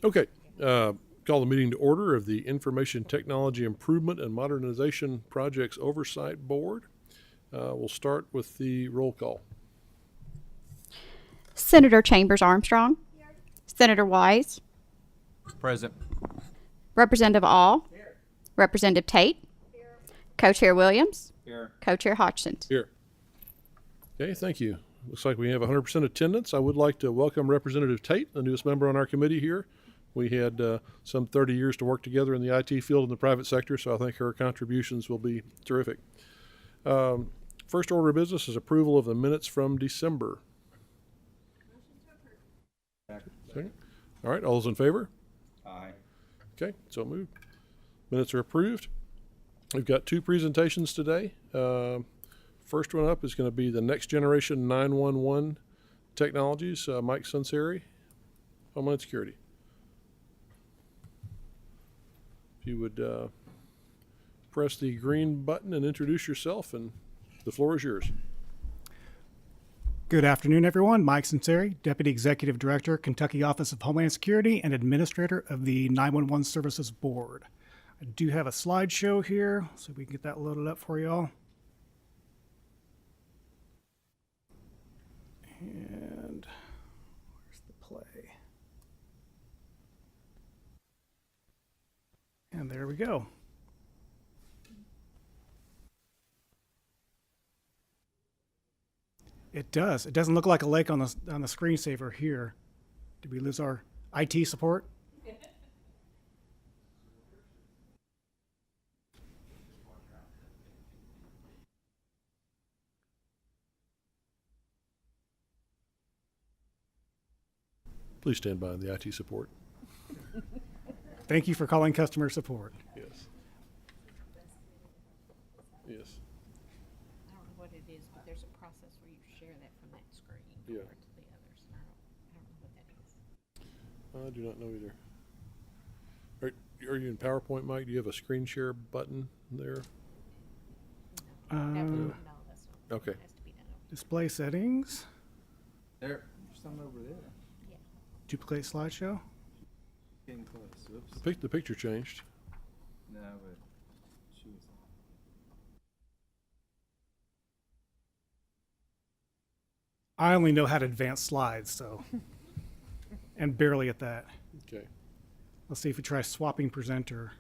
Okay, call the meeting to order of the Information Technology Improvement and Modernization Projects Oversight Board. We'll start with the roll call. Senator Chambers Armstrong. Here. Senator Wise. Present. Representative All. Here. Representative Tate. Here. Co-Chair Williams. Here. Co-Chair Hodgson. Here. Okay, thank you. Looks like we have 100% attendance. I would like to welcome Representative Tate, the newest member on our committee here. We had some 30 years to work together in the IT field in the private sector, so I think her contributions will be terrific. First order of business is approval of the minutes from December. Second. All right, all those in favor? Aye. Okay, so moved. Minutes are approved. We've got two presentations today. First one up is going to be the next generation 911 technologies. Mike Sunseri, Homeland Security. If you would press the green button and introduce yourself, and the floor is yours. Good afternoon, everyone. Mike Sunseri, Deputy Executive Director, Kentucky Office of Homeland Security, and Administrator of the 911 Services Board. I do have a slideshow here, so we can get that loaded up for you all. And where's the play? And there we go. It does. It doesn't look like a lake on the screensaver here. Did we lose our IT support? Please stand by the IT support. Thank you for calling customer support. Yes. Yes. I don't know what it is, but there's a process where you share that from that screen Yeah. over to the others. I don't know what that is. I do not know either. Are you in PowerPoint, Mike? Do you have a screen share button there? No, that's not. Okay. It has to be done. Display settings. There's some over there. Duplicate slideshow. Getting close. Oops. The picture changed. No, but she was. I only know how to advance slides, so, and barely at that. Okay. Let's see if we try swapping presenter.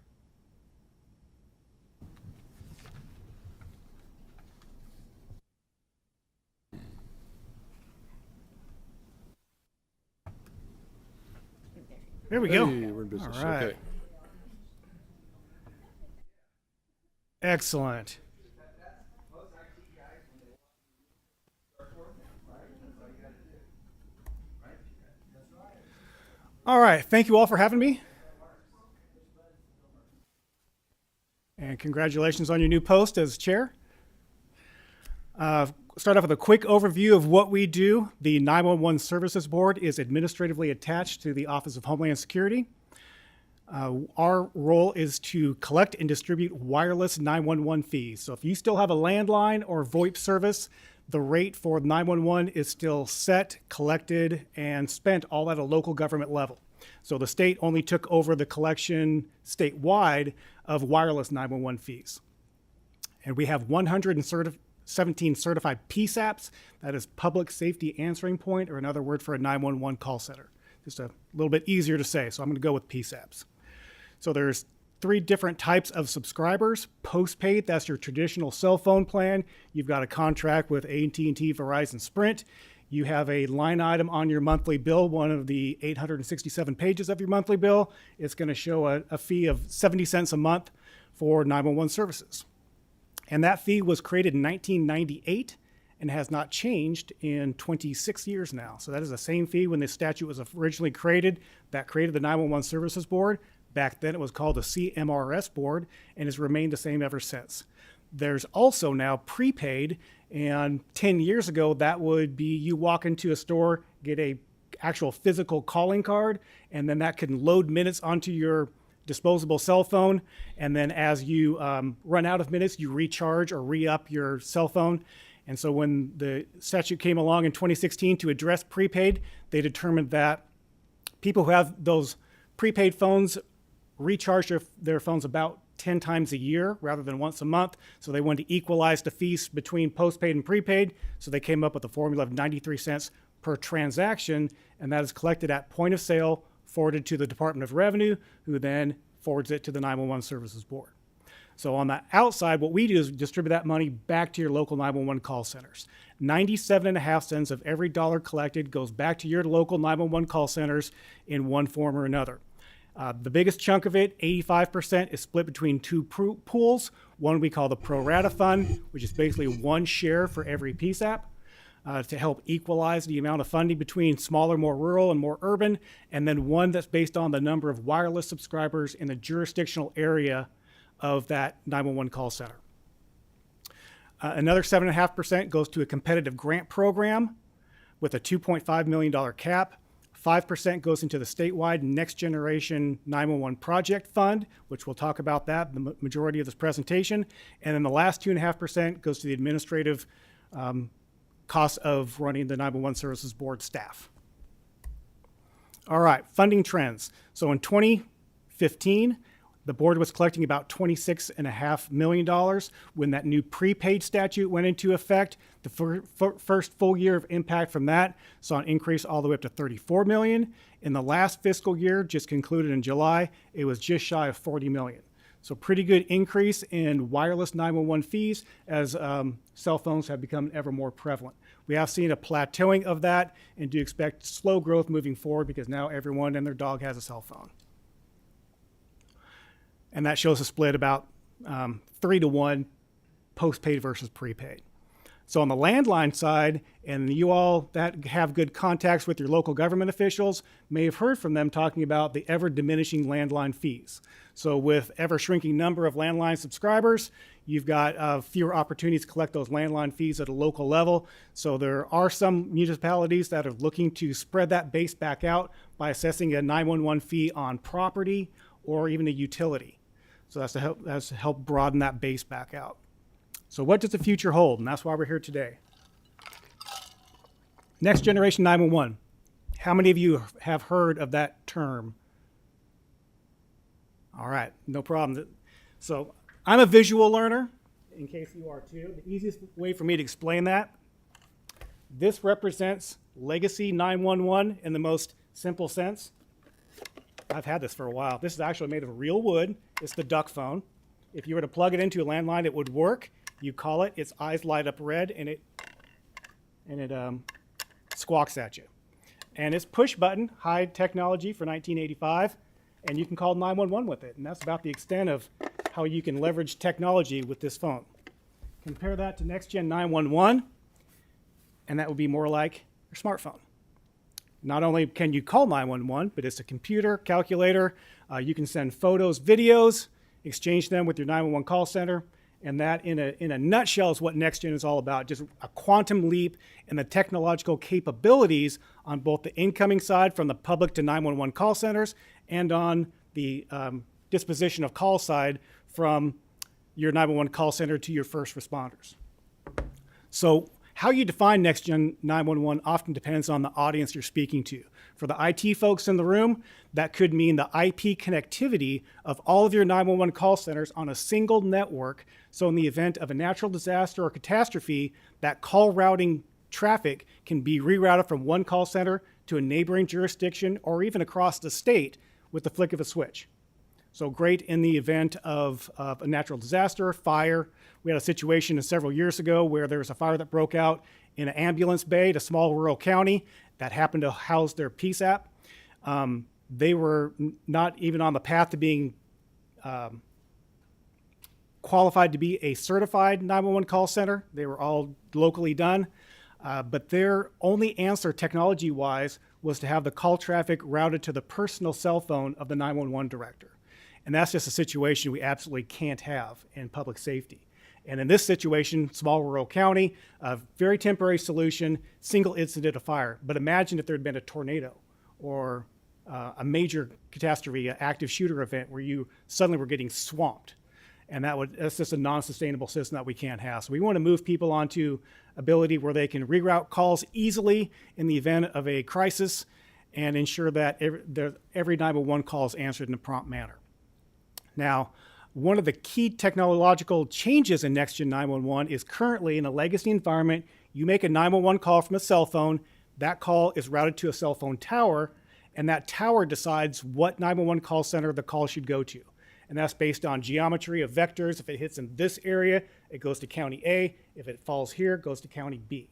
There we go. Hey, we're in business. All right. Okay. Excellent. All right. Thank you all for having me. And congratulations on your new post as chair. Start off with a quick overview of what we do. The 911 Services Board is administratively attached to the Office of Homeland Security. Our role is to collect and distribute wireless 911 fees. So if you still have a landline or VoIP service, the rate for 911 is still set, collected, and spent all at a local government level. So the state only took over the collection statewide of wireless 911 fees. And we have 117 certified PSAPs. That is Public Safety Answering Point, or another word for a 911 call center. Just a little bit easier to say, so I'm going to go with PSAPs. So there's three different types of subscribers. Postpaid, that's your traditional cell phone plan. You've got a contract with AT&T, Verizon, Sprint. You have a line item on your monthly bill, one of the 867 pages of your monthly bill. It's going to show a fee of 70 cents a month for 911 services. And that fee was created in 1998 and has not changed in 26 years now. So that is the same fee when the statute was originally created. That created the 911 Services Board. Back then it was called the CMRS Board and has remained the same ever since. There's also now prepaid, and 10 years ago that would be you walk into a store, get a actual physical calling card, and then that can load minutes onto your disposable cell phone, and then as you run out of minutes, you recharge or re-up your cell phone. And so when the statute came along in 2016 to address prepaid, they determined that people who have those prepaid phones recharge their phones about 10 times a year rather than once a month. So they wanted to equalize the fees between postpaid and prepaid. So they came up with a formula of 93 cents per transaction, and that is collected at point of sale, forwarded to the Department of Revenue, who then forwards it to the 911 Services Board. So on the outside, what we do is distribute that money back to your local 911 call centers. 97.5 cents of every dollar collected goes back to your local 911 call centers in one form or another. The biggest chunk of it, 85%, is split between two pools. One we call the pro rata fund, which is basically one share for every PSAP to help equalize the amount of funding between smaller, more rural, and more urban. And then one that's based on the number of wireless subscribers in the jurisdictional area of that 911 call center. Another 7.5% goes to a competitive grant program with a $2.5 million cap. 5% goes into the statewide Next Generation 911 Project Fund, which we'll talk about that, the majority of this presentation. And then the last 2.5% goes to the administrative costs of running the 911 Services Board staff. All right, funding trends. So in 2015, the board was collecting about $26.5 million. When that new prepaid statute went into effect, the first full year of impact from that saw an increase all the way up to $34 million. In the last fiscal year, just concluded in July, it was just shy of $40 million. So pretty good increase in wireless 911 fees as cell phones have become ever more prevalent. We have seen a plateauing of that and do expect slow growth moving forward because now everyone and their dog has a cell phone. And that shows a split about 3-to-1 postpaid versus prepaid. So on the landline side, and you all that have good contacts with your local government officials may have heard from them talking about the ever diminishing landline fees. So with ever shrinking number of landline subscribers, you've got fewer opportunities to collect those landline fees at a local level. So there are some municipalities that are looking to spread that base back out by assessing a 911 fee on property or even a utility. So that's to help broaden that base back out. So what does the future hold? And that's why we're here today. Next Generation 911. How many of you have heard of that term? All right, no problem. So I'm a visual learner, in case you are too. The easiest way for me to explain that, this represents legacy 911 in the most simple sense. I've had this for a while. This is actually made of real wood. It's the duck phone. If you were to plug it into a landline, it would work. You call it, its eyes light up red, and it squawks at you. And it's push button, high technology for 1985, and you can call 911 with it. And that's about the extent of how you can leverage technology with this phone. Compare that to Next Gen 911, and that would be more like your smartphone. Not only can you call 911, but it's a computer, calculator. You can send photos, videos, exchange them with your 911 call center. And that, in a nutshell, is what NextGen is all about, just a quantum leap in the technological capabilities on both the incoming side from the public to 911 call centers and on the disposition of call side from your 911 call center to your first responders. So how you define NextGen 911 often depends on the audience you're speaking to. For the IT folks in the room, that could mean the IP connectivity of all of your 911 call centers on a single network. So in the event of a natural disaster or catastrophe, that call routing traffic can be rerouted from one call center to a neighboring jurisdiction or even across the state with the flick of a switch. So great in the event of a natural disaster, fire. We had a situation several years ago where there was a fire that broke out in an ambulance bay at a small rural county that happened to house their PSAP. They were not even on the path to being qualified to be a certified 911 call center. They were all locally done. But their only answer technology-wise was to have the call traffic routed to the personal cell phone of the 911 director. And that's just a situation we absolutely can't have in public safety. And in this situation, small rural county, a very temporary solution, single incident of fire. But imagine if there had been a tornado or a major catastrophe, an active shooter event where you suddenly were getting swamped. And that's just a non-sustainable system that we can't have. So we want to move people onto ability where they can reroute calls easily in the event of a crisis and ensure that every 911 call is answered in a prompt manner. Now, one of the key technological changes in Next Gen 911 is currently in a legacy environment, you make a 911 call from a cell phone, that call is routed to a cell phone tower, and that tower decides what 911 call center the call should go to. And that's based on geometry of vectors. If it hits in this area, it goes to county A. If it falls here, it goes to county B.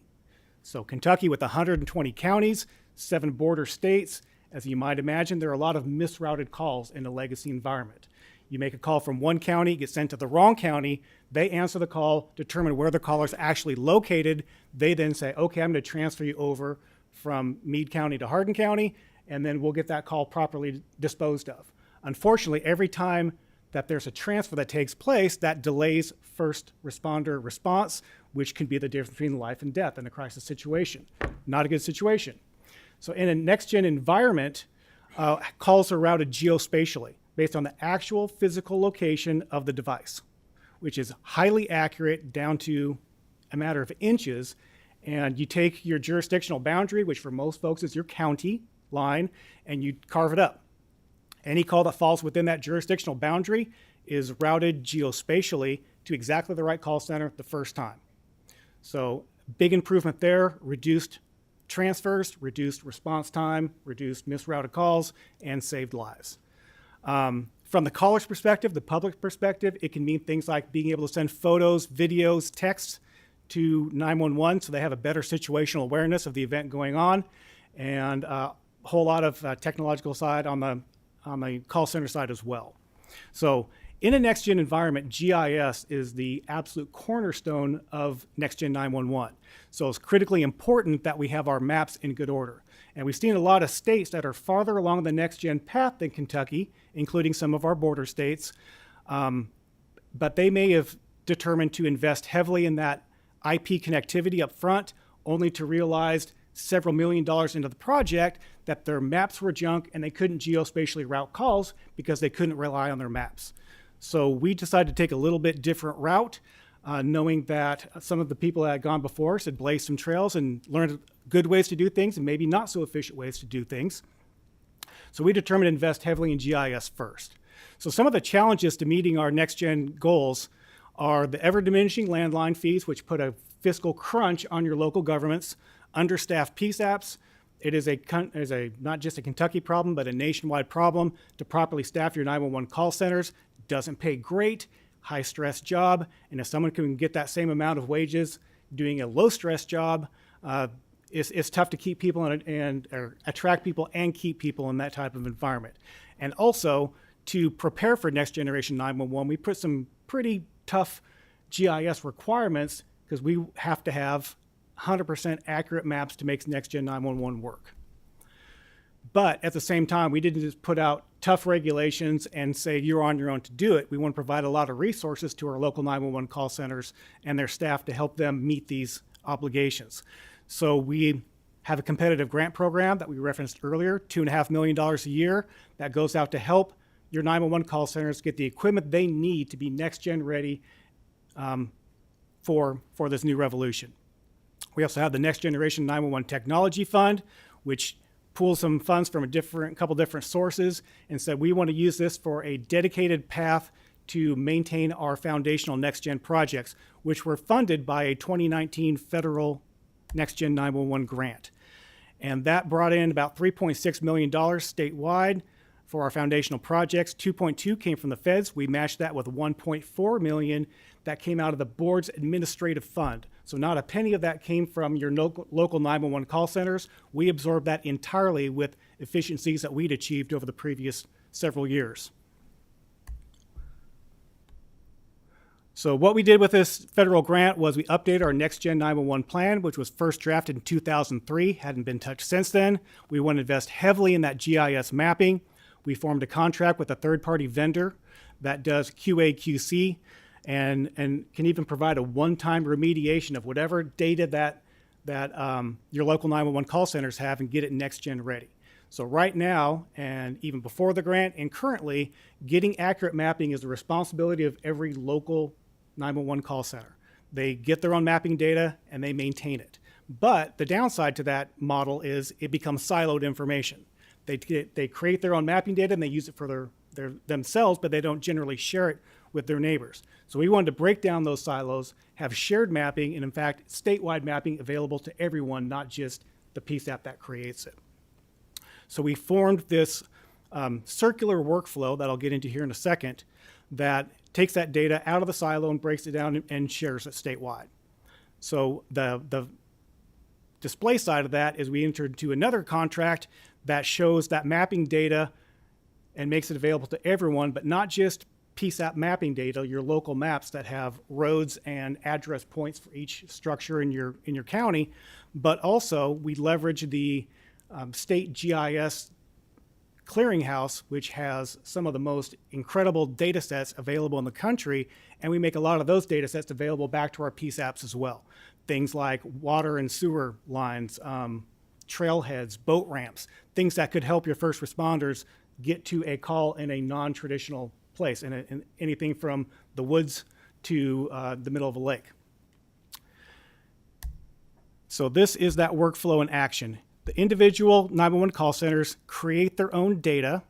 So Kentucky with 120 counties, 7 border states, as you might imagine, there are a lot of misrouted calls in a legacy environment. You make a call from one county, get sent to the wrong county, they answer the call, determine where the caller is actually located. They then say, okay, I'm going to transfer you over from Meade County to Hardin County, and then we'll get that call properly disposed of. Unfortunately, every time that there's a transfer that takes place, that delays first responder response, which can be the difference between life and death in a crisis situation. Not a good situation. So in a next-gen environment, calls are routed geospatially based on the actual physical location of the device, which is highly accurate down to a matter of inches. And you take your jurisdictional boundary, which for most folks is your county line, and you carve it up. Any call that falls within that jurisdictional boundary is routed geospatially to exactly the right call center the first time. So big improvement there, reduced transfers, reduced response time, reduced misrouted calls, and saved lives. From the caller's perspective, the public perspective, it can mean things like being able to send photos, videos, texts to 911 so they have a better situational awareness of the event going on, and a whole lot of technological side on the call center side as well. So in a next-gen environment, GIS is the absolute cornerstone of next-gen 911. So it's critically important that we have our maps in good order. And we've seen a lot of states that are farther along the next-gen path than Kentucky, including some of our border states, but they may have determined to invest heavily in that IP connectivity up front, only to realize several $1 million into the project that their maps were junk and they couldn't geospatially route calls because they couldn't rely on their maps. So we decided to take a little bit different route, knowing that some of the people that had gone before us had blazed some trails and learned good ways to do things and maybe not so efficient ways to do things. So we determined to invest heavily in GIS first. So some of the challenges to meeting our next-gen goals are the ever-diminishing landline fees, which put a fiscal crunch on your local governments, understaffed PSAPs. It is not just a Kentucky problem, but a nationwide problem to properly staff your 911 call centers. Doesn't pay great, high-stress job, and if someone can get that same amount of wages doing a low-stress job, it's tough to keep people or attract people and keep people in that type of environment. And also, to prepare for next generation 911, we put some pretty tough GIS requirements because we have to have 100% accurate maps to make next gen 911 work. But at the same time, we didn't just put out tough regulations and say you're on your own to do it. We want to provide a lot of resources to our local 911 call centers and their staff to help them meet these obligations. So we have a competitive grant program that we referenced earlier, $2.5 million a year, that goes out to help your 911 call centers get the equipment they need to be next gen ready for this new revolution. We also have the Next Generation 911 Technology Fund, which pools some funds from a couple different sources and said we want to use this for a dedicated path to maintain our foundational next-gen projects, which were funded by a 2019 federal next-gen 911 grant. And that brought in about $3.6 million statewide for our foundational projects. 2.2 came from the feds. We matched that with 1.4 million that came out of the board's administrative fund. So not a penny of that came from your local 911 call centers. We absorbed that entirely with efficiencies that we'd achieved over the previous several years. So what we did with this federal grant was we updated our Next Gen 911 plan, which was first drafted in 2003, hadn't been touched since then. We want to invest heavily in that GIS mapping. We formed a contract with a third-party vendor that does QA/QC and can even provide a one-time remediation of whatever data that your local 911 call centers have and get it next-gen ready. So right now, and even before the grant and currently, getting accurate mapping is the responsibility of every local 911 call center. They get their own mapping data and they maintain it. But the downside to that model is it becomes siloed information. They create their own mapping data and they use it for themselves, but they don't generally share it with their neighbors. So we wanted to break down those silos, have shared mapping, and in fact, statewide mapping available to everyone, not just the PSAP that creates it. So we formed this circular workflow that I'll get into here in a second that takes that data out of the silo and breaks it down and shares it statewide. So the display side of that is we entered into another contract that shows that mapping data and makes it available to everyone, but not just PSAP mapping data, your local maps that have roads and address points for each structure in your county, but also we leverage the state GIS clearinghouse, which has some of the most incredible data sets available in the country, and we make a lot of those data sets available back to our PSAPs as well. Things like water and sewer lines, trailheads, boat ramps, things that could help your first responders get to a call in a non-traditional place, and anything from the woods to the middle of a lake. So this is that workflow in action. The individual 911 call centers create their own data.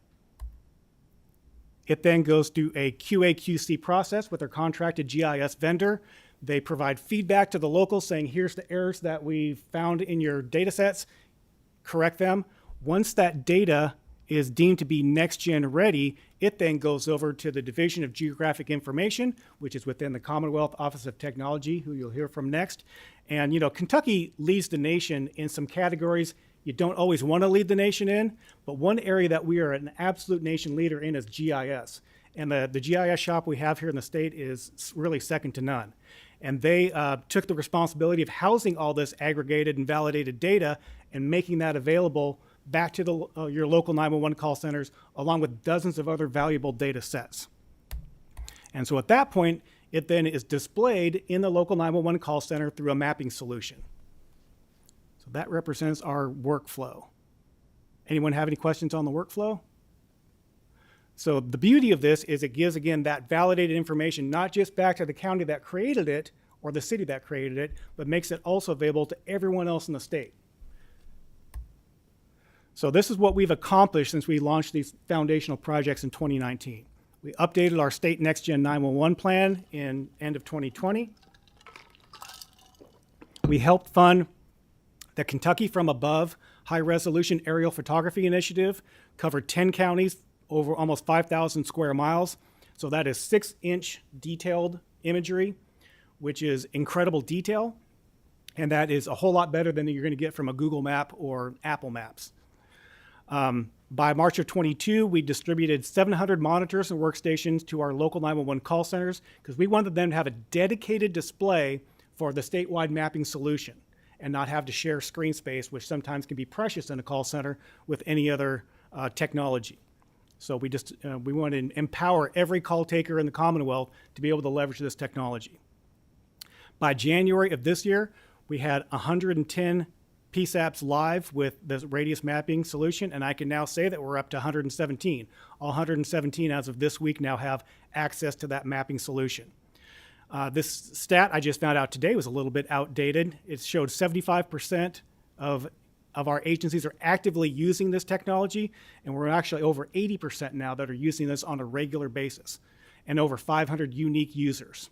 It then goes through a QA/QC process with their contracted GIS vendor. They provide feedback to the locals saying, here's the errors that we found in your data sets, correct them. Once that data is deemed to be next-gen ready, it then goes over to the Division of Geographic Information, which is within the Commonwealth Office of Technology, who you'll hear from next. And, you know, Kentucky leads the nation in some categories you don't always want to lead the nation in, but one area that we are an absolute nation leader in is GIS. And the GIS shop we have here in the state is really second to none. And they took the responsibility of housing all this aggregated and validated data and making that available back to your local 911 call centers, along with dozens of other valuable data sets. And so at that point, it then is displayed in the local 911 call center through a mapping solution. So that represents our workflow. Anyone have any questions on the workflow? So the beauty of this is it gives, again, that validated information, not just back to the county that created it or the city that created it, but makes it also available to everyone else in the state. So this is what we've accomplished since we launched these foundational projects in 2019. We updated our state Next Gen 911 plan in end of 2020. We helped fund the Kentucky From Above High Resolution Aerial Photography Initiative, covered 10 counties, over almost 5,000 square miles. So that is 6-inch detailed imagery, which is incredible detail. And that is a whole lot better than you're going to get from a Google map or Apple Maps. By March of 22, we distributed 700 monitors and workstations to our local 911 call centers because we wanted them to have a dedicated display for the statewide mapping solution and not have to share screen space, which sometimes can be precious in a call center with any other technology. So we want to empower every call taker in the Commonwealth to be able to leverage this technology. By January of this year, we had 110 PSAPs live with the radius mapping solution, and I can now say that we're up to 117. All 117 as of this week now have access to that mapping solution. This stat I just found out today was a little bit outdated. It showed 75% of our agencies are actively using this technology, and we're actually over 80% now that are using this on a regular basis, and over 500 unique users.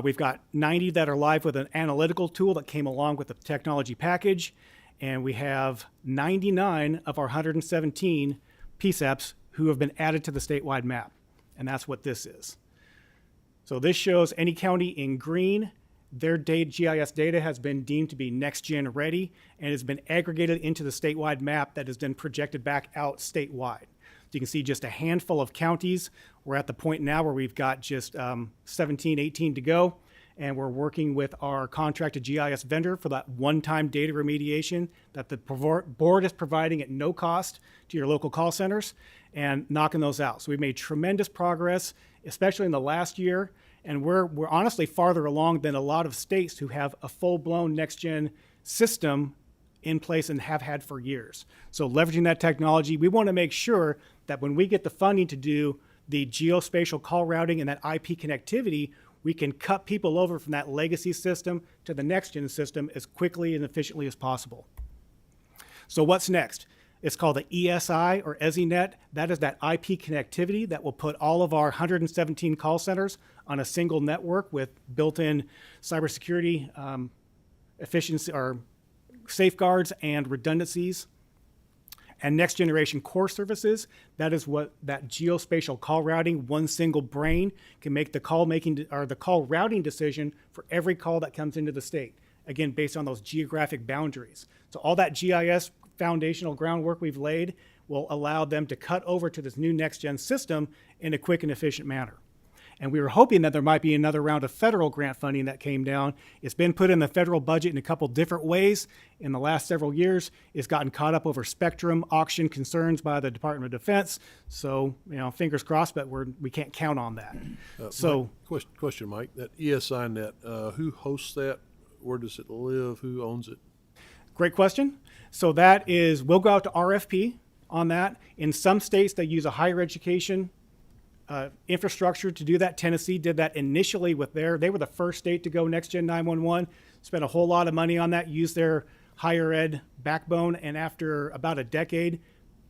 We've got 90 that are live with an analytical tool that came along with the technology package, and we have 99 of our 117 PSAPs who have been added to the statewide map, and that's what this is. So this shows any county in green. Their GIS data has been deemed to be next-gen ready and has been aggregated into the statewide map that has been projected back out statewide. So you can see just a handful of counties. We're at the point now where we've got just 17, 18 to go, and we're working with our contracted GIS vendor for that one-time data remediation that the board is providing at no cost to your local call centers and knocking those out. So we've made tremendous progress, especially in the last year. And we're honestly farther along than a lot of states who have a full-blown next-gen system in place and have had for years. So leveraging that technology, we want to make sure that when we get the funding to do the geospatial call routing and that IP connectivity, we can cut people over from that legacy system to the next-gen system as quickly and efficiently as possible. So what's next? It's called the ESI or EZINet. That is that IP connectivity that will put all of our 117 call centers on a single network with built-in cybersecurity efficiency or safeguards and redundancies. And next generation core services, that is what that geospatial call routing, one single brain can make the call making or the call routing decision for every call that comes into the state. Again, based on those geographic boundaries. So all that GIS foundational groundwork we've laid will allow them to cut over to this new next gen system in a quick and efficient manner. And we were hoping that there might be another round of federal grant funding that came down. It's been put in the federal budget in a couple different ways in the last several years. It's gotten caught up over spectrum auction concerns by the Department of Defense. So, fingers crossed, but we can't count on that. Question, Mike, that ESI net, who hosts that? Where does it live? Who owns it? Great question. So that is, we'll go out to RFP on that. In some states, they use a higher education infrastructure to do that. Tennessee did that initially with they were the first state to go Next Gen 911, spent a whole lot of money on that, used their higher ed backbone, and after about a decade,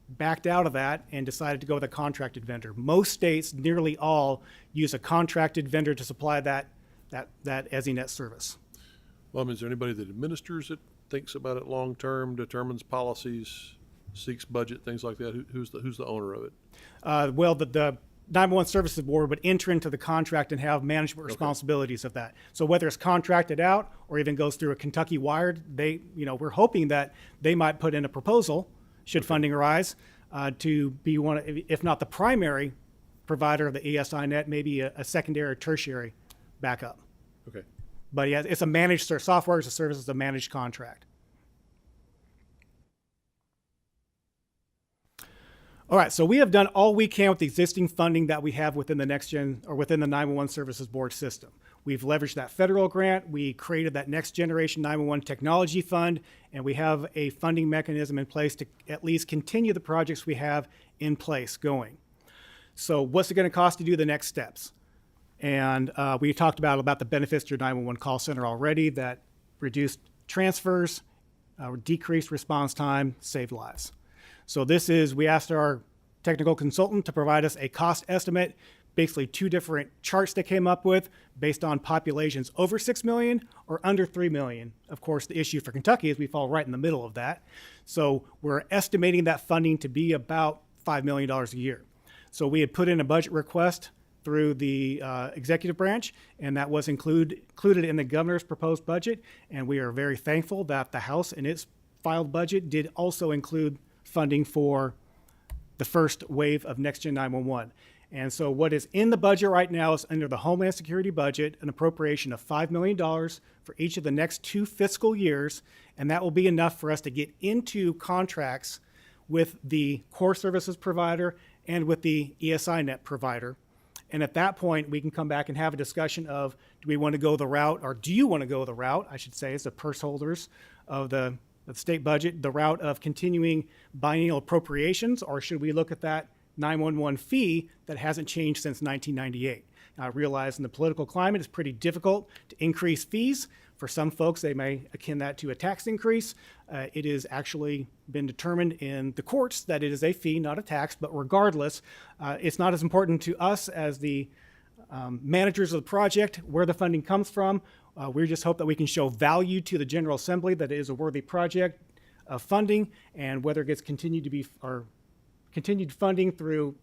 backed out of that and decided to go with a contracted vendor. Most states, nearly all, use a contracted vendor to supply that EZINet service. Well, is there anybody that administers it, thinks about it long term, determines policies, seeks budget, things like that? Who's the owner of it? The 911 Services Board would enter into the contract and have management responsibilities of that. So whether it's contracted out or even goes through a Kentucky wired, we're hoping that they might put in a proposal, should funding arise, to be one, if not the primary provider of the ESI net, maybe a secondary or tertiary backup. Okay. But yeah, it's a managed software as a service, is a managed contract. All right, so we have done all we can with the existing funding that we have within the Next Gen or within the 911 Services Board system. We've leveraged that federal grant. We created that Next Generation 911 Technology Fund, and we have a funding mechanism in place to at least continue the projects we have in place going. So what's it going to cost to do the next steps? And we talked about the benefits to your 911 call center already, that reduced transfers, decreased response time, saved lives. So we asked our technical consultant to provide us a cost estimate, basically two different charts they came up with based on populations over 6 million or under 3 million. Of course, the issue for Kentucky is we fall right in the middle of that. So we're estimating that funding to be about $5 million a year. So we had put in a budget request through the executive branch, and that was included in the governor's proposed budget. And we are very thankful that the House in its filed budget did also include funding for the first wave of Next Gen 911. And so what is in the budget right now is under the Homeland Security budget, an appropriation of $5 million for each of the next 2 fiscal years. And that will be enough for us to get into contracts with the core services provider and with the ESI net provider. And at that point, we can come back and have a discussion of, do we want to go the route, or do you want to go the route, I should say, as the purse holders of the state budget, the route of continuing biennial appropriations, or should we look at that 911 fee that hasn't changed since 1998? Now, I realize in the political climate, it's pretty difficult to increase fees. For some folks, they may akin that to a tax increase. It has actually been determined in the courts that it is a fee, not a tax, but regardless, it's not as important to us as the managers of the project where the funding comes from. We just hope that we can show value to the General Assembly that it is a worthy project of funding, and whether it gets continued funding through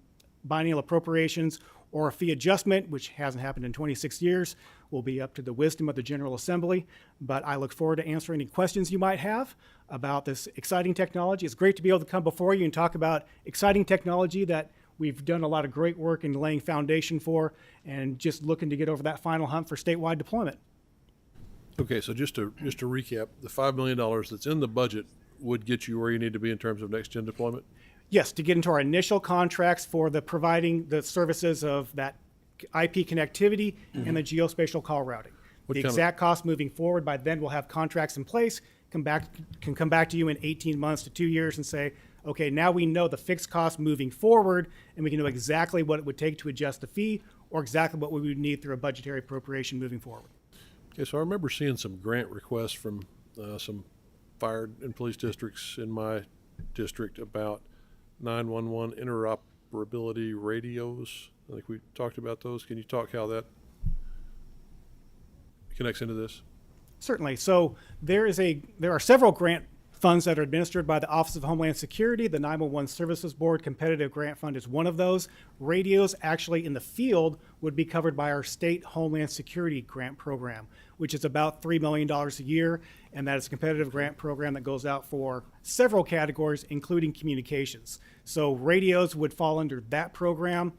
biennial appropriations or a fee adjustment, which hasn't happened in 26 years, will be up to the wisdom of the General Assembly. But I look forward to answering any questions you might have about this exciting technology. It's great to be able to come before you and talk about exciting technology that we've done a lot of great work in laying foundation for, and just looking to get over that final hump for statewide deployment. Okay, so just to recap, the $5 million that's in the budget would get you where you need to be in terms of next gen deployment? Yes, to get into our initial contracts for the providing the services of that IP connectivity and the geospatial call routing. The exact cost moving forward, by then we'll have contracts in place, can come back to you in 18 months to 2 years and say, okay, now we know the fixed cost moving forward, and we can know exactly what it would take to adjust the fee, or exactly what we would need through a budgetary appropriation moving forward. Okay, so I remember seeing some grant requests from some fire and police districts in my district about 911 interoperability radios. I think we talked about those. Can you talk how that connects into this? Certainly. So there are several grant funds that are administered by the Office of Homeland Security. The 911 Services Board Competitive Grant Fund is one of those. Radios actually in the field would be covered by our state Homeland Security grant program, which is about $3 million a year. And that is a competitive grant program that goes out for several categories, including communications. So radios would fall under that program.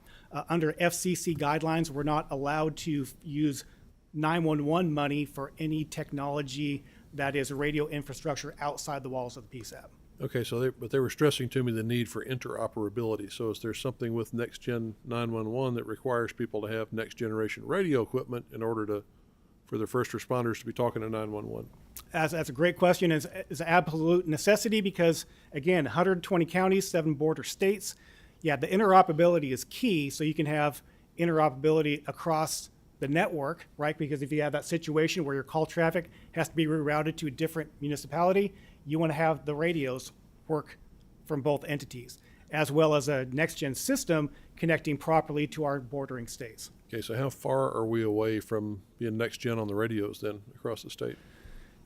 Under FCC guidelines, we're not allowed to use 911 money for any technology that is radio infrastructure outside the walls of the PSAP. Okay, so but they were stressing to me the need for interoperability. So is there something with Next Gen 911 that requires people to have next generation radio equipment in order for the first responders to be talking to 911? That's a great question. It's an absolute necessity because, again, 120 counties, 7 border states. Yeah, the interoperability is key, so you can have interoperability across the network, right? Because if you have that situation where your call traffic has to be rerouted to a different municipality, you want to have the radios work from both entities, as well as a next-gen system connecting properly to our bordering states. Okay, so how far are we away from being next gen on the radios then across the state?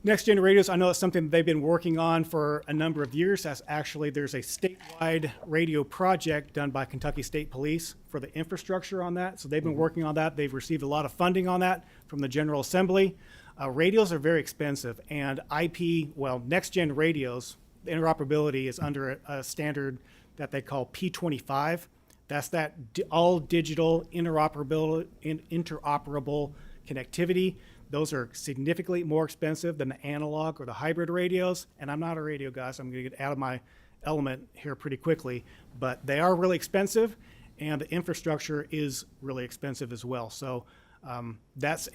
Next-gen radios, I know it's something that they've been working on for a number of years. There's a statewide radio project done by Kentucky State Police for the infrastructure on that. So they've been working on that. They've received a lot of funding on that from the General Assembly. Radios are very expensive, and next-gen radios, the interoperability is under a standard that they call P25. That's that all digital interoperable connectivity. Those are significantly more expensive than the analog or the hybrid radios. And I'm not a radio guy, so I'm going to get out of my element here pretty quickly. But they are really expensive, and the infrastructure is really expensive as well. So that's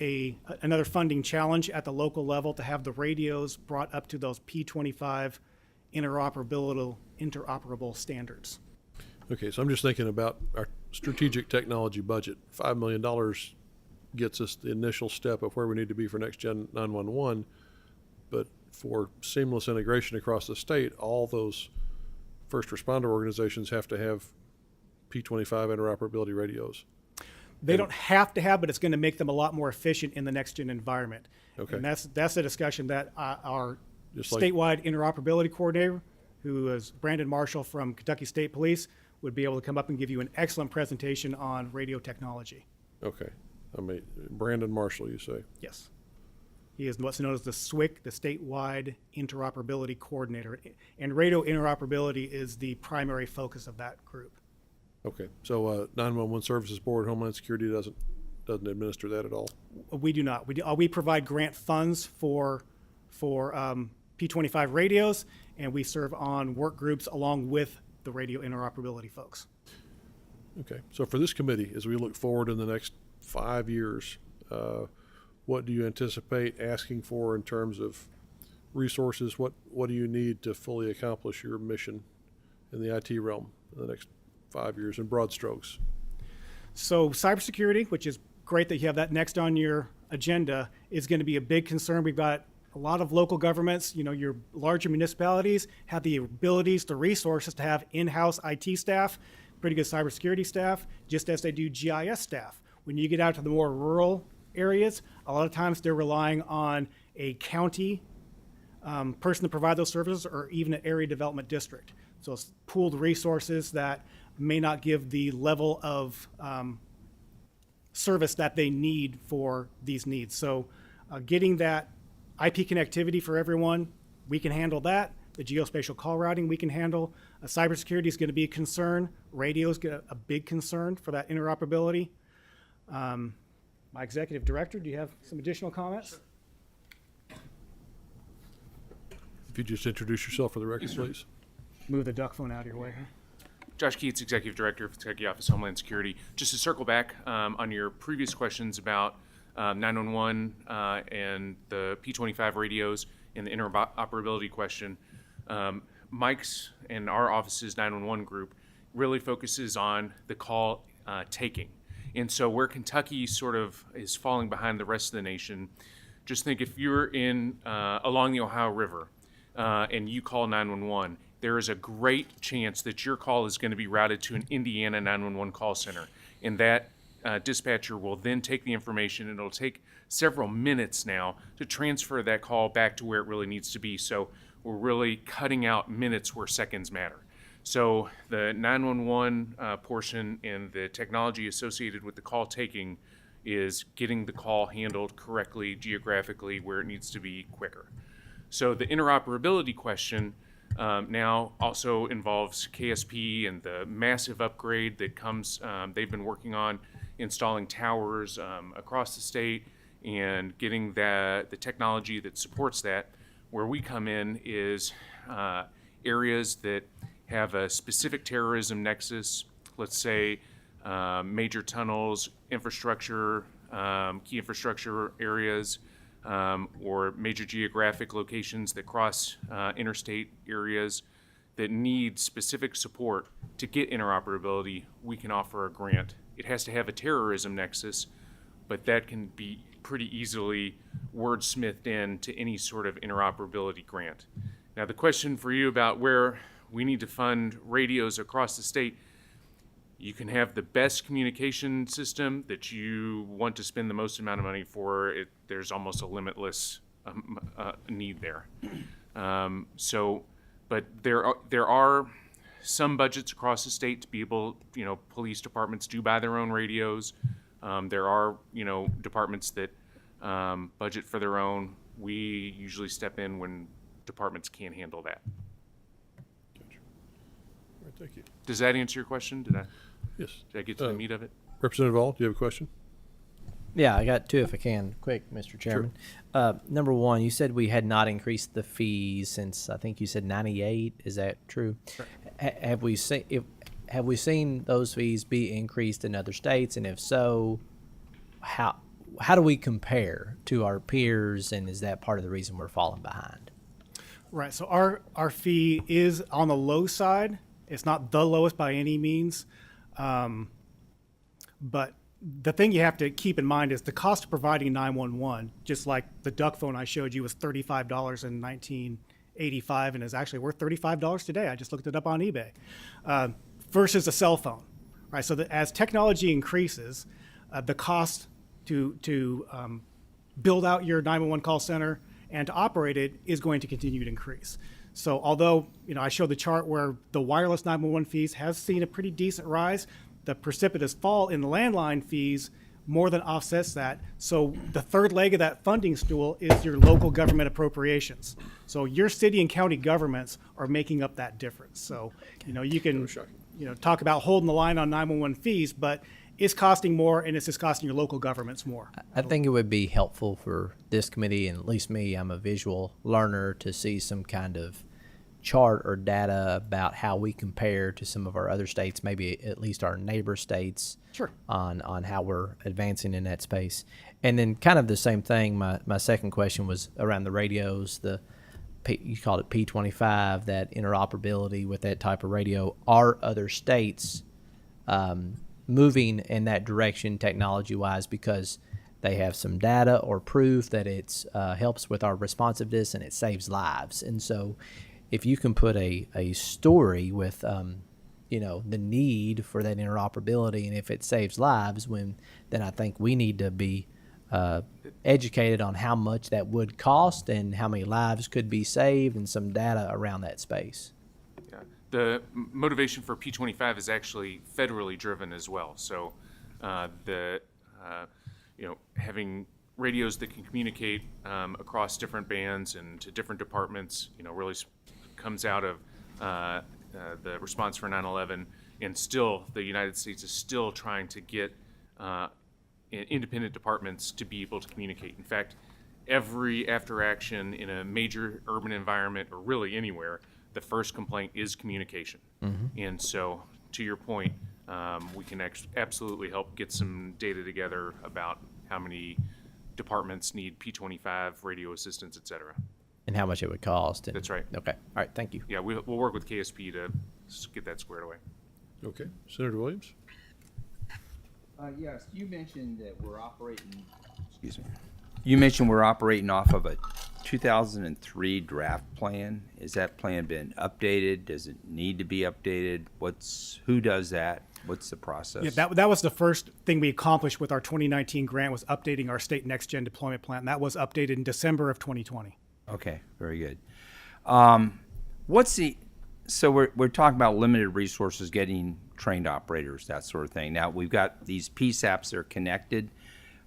another funding challenge at the local level to have the radios brought up to those P25 interoperable standards. Okay, so I'm just thinking about our strategic technology budget. $5 million gets us the initial step of where we need to be for Next Gen 911, but for seamless integration across the state, all those first responder organizations have to have P25 interoperability radios. They don't have to have, but it's going to make them a lot more efficient in the next gen environment. Okay. And that's a discussion that our Just like- statewide interoperability coordinator, who is Brandon Marshall from Kentucky State Police, would be able to come up and give you an excellent presentation on radio technology. Okay. I mean, Brandon Marshall, you say? Yes. He is what's known as the SWIC, the Statewide Interoperability Coordinator. And radio interoperability is the primary focus of that group. Okay. So 911 Services Board, Homeland Security doesn't administer that at all? We do not. We provide grant funds for P25 radios, and we serve on work groups along with the radio interoperability folks. Okay. So for this committee, as we look forward in the next 5 years, what do you anticipate asking for in terms of resources? What do you need to fully accomplish your mission in the IT realm in the next 5 years in broad strokes? So cybersecurity, which is great that you have that next on your agenda, is going to be a big concern. We've got a lot of local governments, your larger municipalities have the abilities, the resources to have in-house IT staff, pretty good cybersecurity staff, just as they do GIS staff. When you get out to the more rural areas, a lot of times they're relying on a county person to provide those services, or even an area development district. So it's pooled resources that may not give the level of service that they need for these needs. So getting that IP connectivity for everyone, we can handle that. The geospatial call routing we can handle. Cybersecurity is going to be a concern. Radio is a big concern for that interoperability. My executive director, do you have some additional comments? If you just introduce yourself for the record, please. Move the duck phone out of your way. Josh Keats, Executive Director for the Kentucky Office of Homeland Security. Just to circle back on your previous questions about 911 and the P25 radios and the interoperability question, Mike's and our office's 911 group really focuses on the call taking. And so where Kentucky sort of is falling behind the rest of the nation, just think if you're along the Ohio River and you call 911, there is a great chance that your call is going to be routed to an Indiana 911 call center. And that dispatcher will then take the information, and it'll take several minutes now to transfer that call back to where it really needs to be. So we're really cutting out minutes where seconds matter. So the 911 portion and the technology associated with the call taking is getting the call handled correctly, geographically, where it needs to be quicker. So the interoperability question now also involves KSP and the massive upgrade that comes, they've been working on installing towers across the state and getting the technology that supports that. Where we come in is areas that have a specific terrorism nexus, let's say major tunnels, infrastructure, key infrastructure areas, or major geographic locations that cross interstate areas that need specific support to get interoperability. We can offer a grant. It has to have a terrorism nexus, but that can be pretty easily wordsmithed into any sort of interoperability grant. Now, the question for you about where we need to fund radios across the state, you can have the best communication system that you want to spend the most amount of money for. There's almost a limitless need there. But there are some budgets across the state to be able, police departments do buy their own radios. There are, departments that budget for their own. We usually step in when departments can't handle that. Gotcha. All right, thank you. Does that answer your question? Yes. Did I get to the meat of it? Representative Ault, do you have a question? Yeah, I got two if I can. Quick, Mr. Chairman. Number one, you said we had not increased the fees since, I think you said 98. Is that true? Have we seen those fees be increased in other states? And if so, how do we compare to our peers? And is that part of the reason we're falling behind? Right. So our fee is on the low side. It's not the lowest by any means. But the thing you have to keep in mind is the cost of providing 911, just like the duck phone I showed you, was $35 in 1985 and is actually worth $35 today. I just looked it up on eBay, versus a cell phone, right? So that as technology increases, the cost to build out your 911 call center and to operate it is going to continue to increase. So although, I showed the chart where the wireless 911 fees has seen a pretty decent rise, the precipitous fall in the landline fees more than offsets that. So the third leg of that funding stool is your local government appropriations. So your city and county governments are making up that difference. So, you can, talk about holding the line on 911 fees, but it's costing more, and it's just costing your local governments more. I think it would be helpful for this committee, and at least me, I'm a visual learner, to see some kind of chart or data about how we compare to some of our other states, maybe at least our neighbor states. Sure. On how we're advancing in that space. And then kind of the same thing, my second question was around the radios, you called it P25, that interoperability with that type of radio. Are other states moving in that direction technology-wise because they have some data or proof that it helps with our responsiveness and it saves lives? And so if you can put a story with, the need for that interoperability, and if it saves lives, then I think we need to be educated on how much that would cost and how many lives could be saved, and some data around that space. Yeah. The motivation for P25 is actually federally driven as well. So having radios that can communicate across different bands and to different departments, really comes out of the response for 9/11, and still the United States is still trying to get independent departments to be able to communicate. In fact, every after action in a major urban environment, or really anywhere, the first complaint is communication. Mm-hmm. And so, to your point, we can absolutely help get some data together about how many departments need P25 radio assistance, et cetera. And how much it would cost. That's right. Okay. All right. Thank you. Yeah, we'll work with KSP to get that squared away. Okay. Senator Williams? Yes, you mentioned that we're operating. Excuse me. You mentioned we're operating off of a 2003 draft plan, has that plan been updated? Does it need to be updated? Who does that? What's the process? Yeah, that was the first thing we accomplished with our 2019 grant, was updating our state next gen deployment plan. That was updated in December of 2020. Okay, very good. So we're talking about limited resources, getting trained operators, that sort of thing. Now we've got these PSAPs that are connected.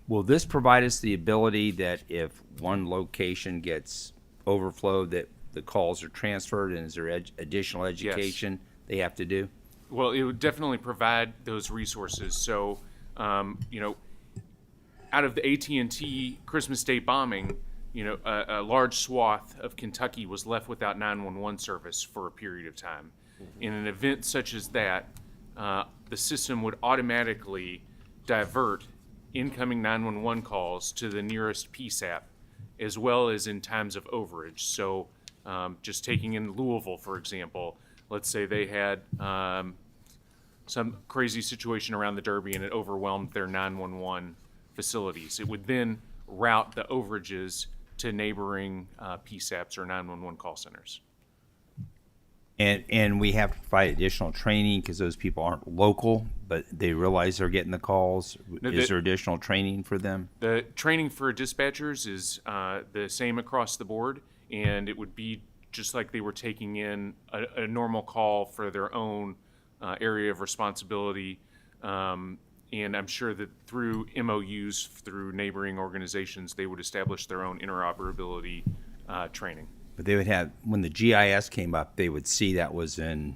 Will this provide us the ability that if one location gets overflowed, that the calls are transferred, and is there additional education they have to do? Well, it would definitely provide those resources. So, you know, out of the AT&T Christmas Day bombing, you know, a large swath of Kentucky was left without 911 service for a period of time. In an event such as that, the system would automatically divert incoming 911 calls to the nearest PSAP, as well as in times of overage. So just taking in Louisville, for example, let's say they had some crazy situation around the Derby and it overwhelmed their 911 facilities. It would then route the overages to neighboring PSAPs or 911 call centers. And we have to provide additional training because those people aren't local, but they realize they're getting the calls. Is there additional training for them? The training for dispatchers is the same across the board, and it would be just like they were taking in a normal call for their own area of responsibility. And I'm sure that through MOUs, through neighboring organizations, they would establish their own interoperability training. But they would have, when the GIS came up, they would see that was in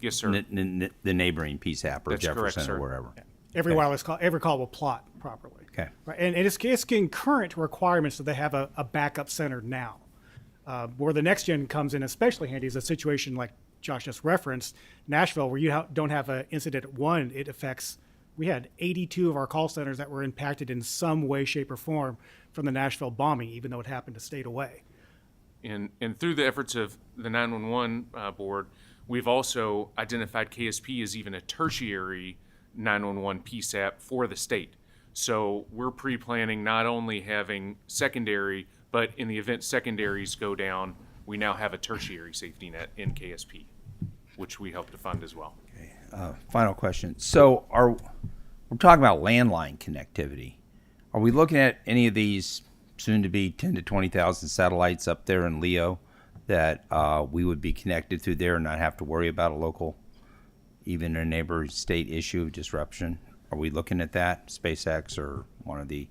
Yes, sir. the neighboring PSAP or That's correct, Jefferson sir. or wherever. Every Okay. wireless call, every call will plot properly. Okay. Right, and it's concurrent requirements that they have a backup center now. Where the next gen comes in especially handy is a situation like Josh just referenced, Nashville, where you don't have an incident at one. It affects. We had 82 of our call centers that were impacted in some way, shape, or form from the Nashville bombing, even though it happened a state away. And through the efforts of the 911 board, we've also identified KSP as even a tertiary 911 PSAP for the state. So we're pre-planning not only having secondary, but in the event secondaries go down, we now have a tertiary safety net in KSP, which we help to fund as well. Final question. So we're talking about landline connectivity. Are we looking at any of these soon to be 10 to 20,000 satellites up there in LEO that we would be connected through there and not have to worry about a local, even a neighboring state issue of disruption? Are we looking at that, SpaceX or one of the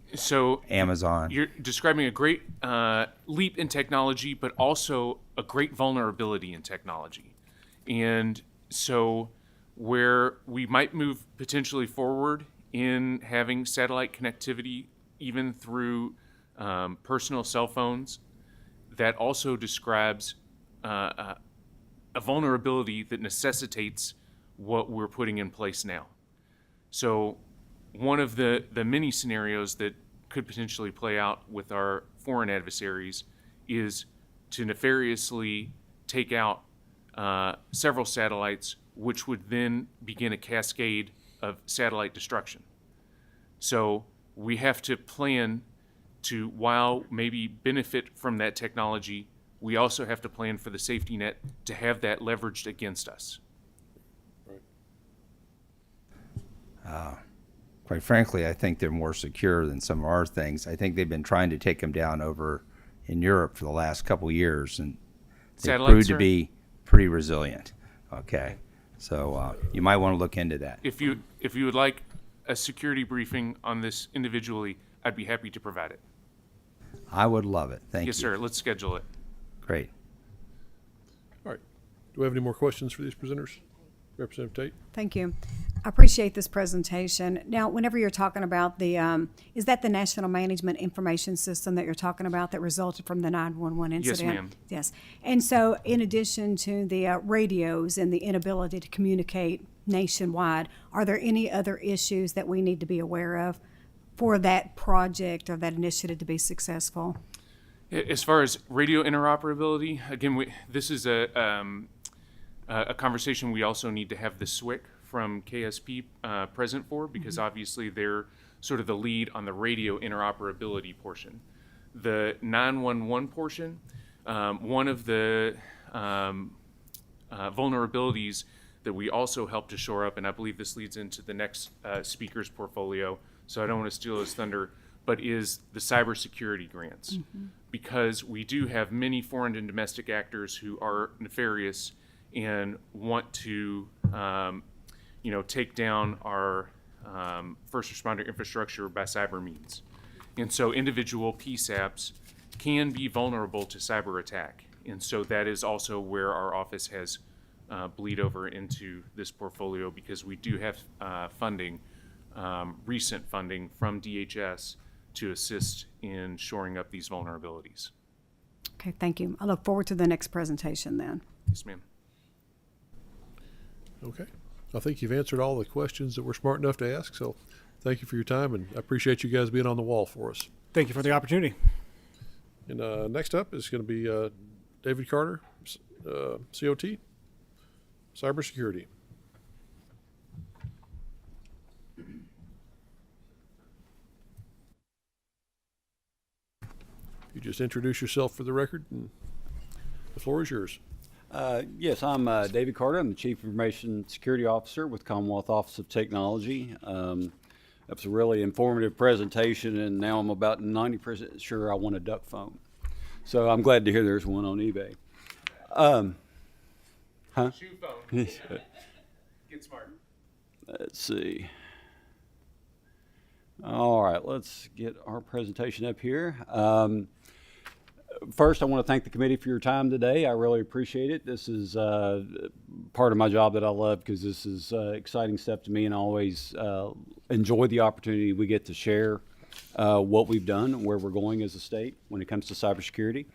Amazon? You're describing a great leap in technology, but also a great vulnerability in technology. And so where we might move potentially forward in having satellite connectivity, even through personal cell phones, that also describes a vulnerability that necessitates what we're putting in place now. So one of the many scenarios that could potentially play out with our foreign adversaries is to nefariously take out several satellites, which would then begin a cascade of satellite destruction. So we have to plan to, while maybe benefit from that technology, we also have to plan for the safety net to have that leveraged against us. Quite frankly, I think they're more secure than some of our things. I think they've been trying to take them down over in Europe for the last couple of years, and they proved to be pretty resilient. Okay, so you might want to look into that. If you would like a security briefing on this individually, I'd be happy to provide it. I would love it. Thank you. Yes, sir. Let's schedule it. Great. All right. Do we have any more questions for these presenters? Representative Tate? Thank you. I appreciate this presentation. Now, whenever you're talking about the, is that the National Management Information System that you're talking about that resulted from the 911 incident? Yes, ma'am. Yes. And so in addition to the radios and the inability to communicate nationwide, are there any other issues that we need to be aware of for that project or that initiative to be successful? As far as radio interoperability, again, this is a conversation we also need to have the SWIC from KSP present for, because obviously they're sort of the lead on the radio interoperability portion. The 911 portion, one of the vulnerabilities that we also help to shore up, and I believe this leads into the next speaker's portfolio, so I don't want to steal his thunder, but is the cybersecurity grants. Because we do have many foreign and domestic actors who are nefarious and want to, take down our first responder infrastructure by cyber means. And so individual PSAPs can be vulnerable to cyber attack. And so that is also where our office has bleed over into this portfolio, because we do have funding, recent funding from DHS to assist in shoring up these vulnerabilities. Okay, thank you. I look forward to the next presentation then. Yes, ma'am. Okay. I think you've answered all the questions that we're smart enough to ask, so thank you for your time, and I appreciate you guys being on the wall for us. Thank you for the opportunity. And next up is going to be David Carter, COT, Cybersecurity. You just introduce yourself for the record, and the floor is yours. Yes, I'm David Carter. I'm the Chief Information Security Officer with Commonwealth Office of Technology. That was a really informative presentation, and now I'm about 90% sure I want a duck phone. So I'm glad to hear there's one on eBay. Shoe phone. Get smart. Let's see. All right, let's get our presentation up here. First, I want to thank the committee for your time today. I really appreciate it. This is part of my job that I love, because this is exciting stuff to me, and I always enjoy the opportunity we get to share what we've done and where we're going as a state when it comes to cybersecurity.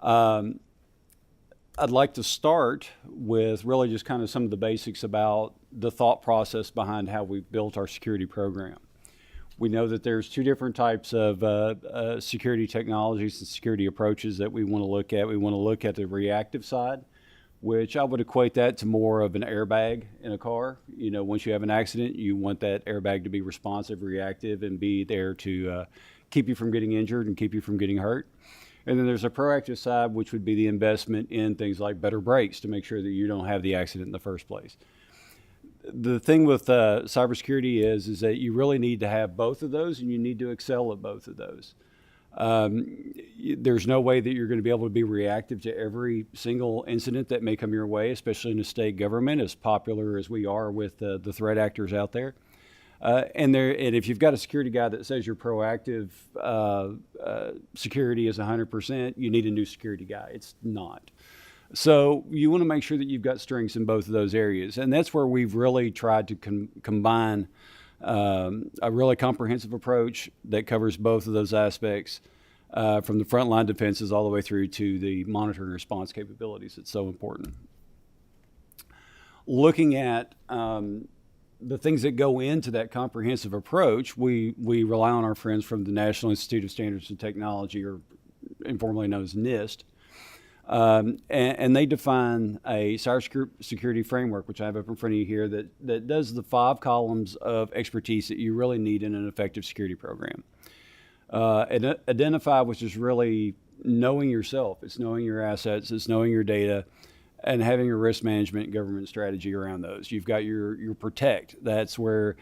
I'd like to start with really just kind of some of the basics about the thought process behind how we've built our security program. We know that there's two different types of security technologies and security approaches that we want to look at. We want to look at the reactive side, which I would equate that to more of an airbag in a car. You know, once you have an accident, you want that airbag to be responsive, reactive, and be there to keep you from getting injured and keep you from getting hurt. And then there's a proactive side, which would be the investment in things like better brakes to make sure that you don't have the accident in the first place. The thing with cybersecurity is that you really need to have both of those, and you need to excel at both of those. There's no way that you're going to be able to be reactive to every single incident that may come your way, especially in a state government, as popular as we are with the threat actors out there. And if you've got a security guy that says your proactive security is 100%, you need a new security guy. It's not. So you want to make sure that you've got strengths in both of those areas. And that's where we've really tried to combine a really comprehensive approach that covers both of those aspects, from the frontline defenses all the way through to the monitor and response capabilities. It's so important. Looking at the things that go into that comprehensive approach, we rely on our friends from the National Institute of Standards and Technology, or informally known as NIST. And they define a cybersecurity framework, which I have up in front of you here, that does the 5 columns of expertise that you really need in an effective security program. And identify, which is really knowing yourself. It's knowing your assets. It's knowing your data, and having a risk management and government strategy around those. You've got your protect. That's where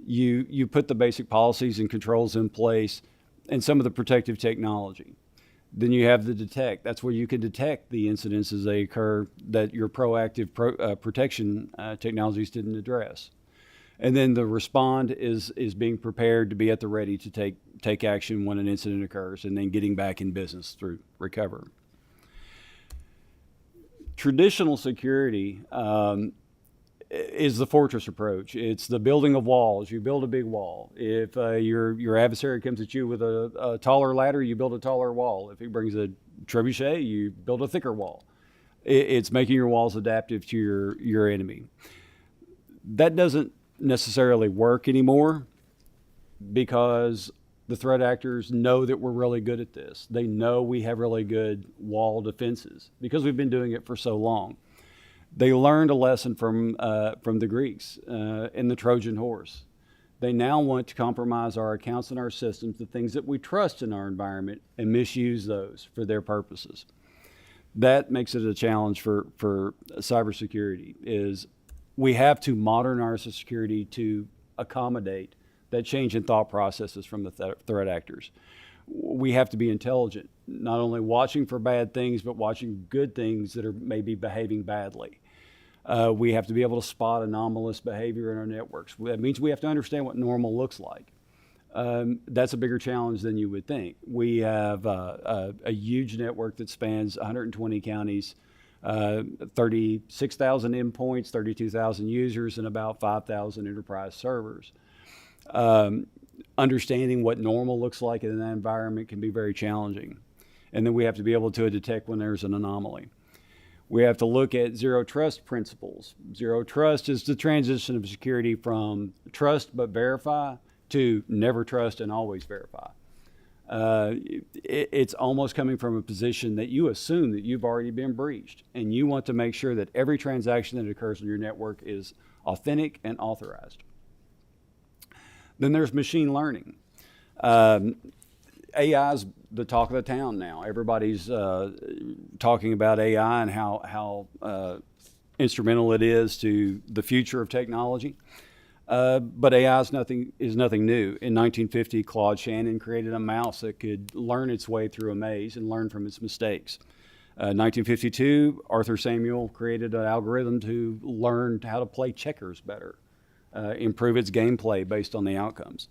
you put the basic policies and controls in place and some of the protective technology. Then you have the detect. That's where you can detect the incidents as they occur that your proactive protection technologies didn't address. And then the respond is being prepared to be at the ready to take action when an incident occurs, and then getting back in business through recover. Traditional security is the fortress approach. It's the building of walls. You build a big wall. If your adversary comes at you with a taller ladder, you build a taller wall. If he brings a trebuchet, you build a thicker wall. It's making your walls adaptive to your enemy. That doesn't necessarily work anymore, because the threat actors know that we're really good at this. They know we have really good wall defenses because we've been doing it for so long. They learned a lesson from the Greeks in the Trojan horse. They now want to compromise our accounts and our systems, the things that we trust in our environment, and misuse those for their purposes. That makes it a challenge for cybersecurity. Is we have to modernize our security to accommodate that change in thought processes from the threat actors. We have to be intelligent, not only watching for bad things, but watching good things that are maybe behaving badly. We have to be able to spot anomalous behavior in our networks. That means we have to understand what normal looks like. That's a bigger challenge than you would think. We have a huge network that spans 120 counties, 36,000 endpoints, 32,000 users, and about 5,000 enterprise servers. Understanding what normal looks like in that environment can be very challenging. And then we have to be able to detect when there's an anomaly. We have to look at zero trust principles. Zero trust is the transition of security from trust but verify to never trust and always verify. It's almost coming from a position that you assume that you've already been breached, and you want to make sure that every transaction that occurs on your network is authentic and authorized. Then there's machine learning. AI is the talk of the town now. Everybody's talking about AI and how instrumental it is to the future of technology. But AI is nothing new. In 1950, Claude Shannon created a mouse that could learn its way through a maze and learn from its mistakes. 1952, Arthur Samuel created an algorithm to learn how to play checkers better, improve its gameplay based on the outcomes.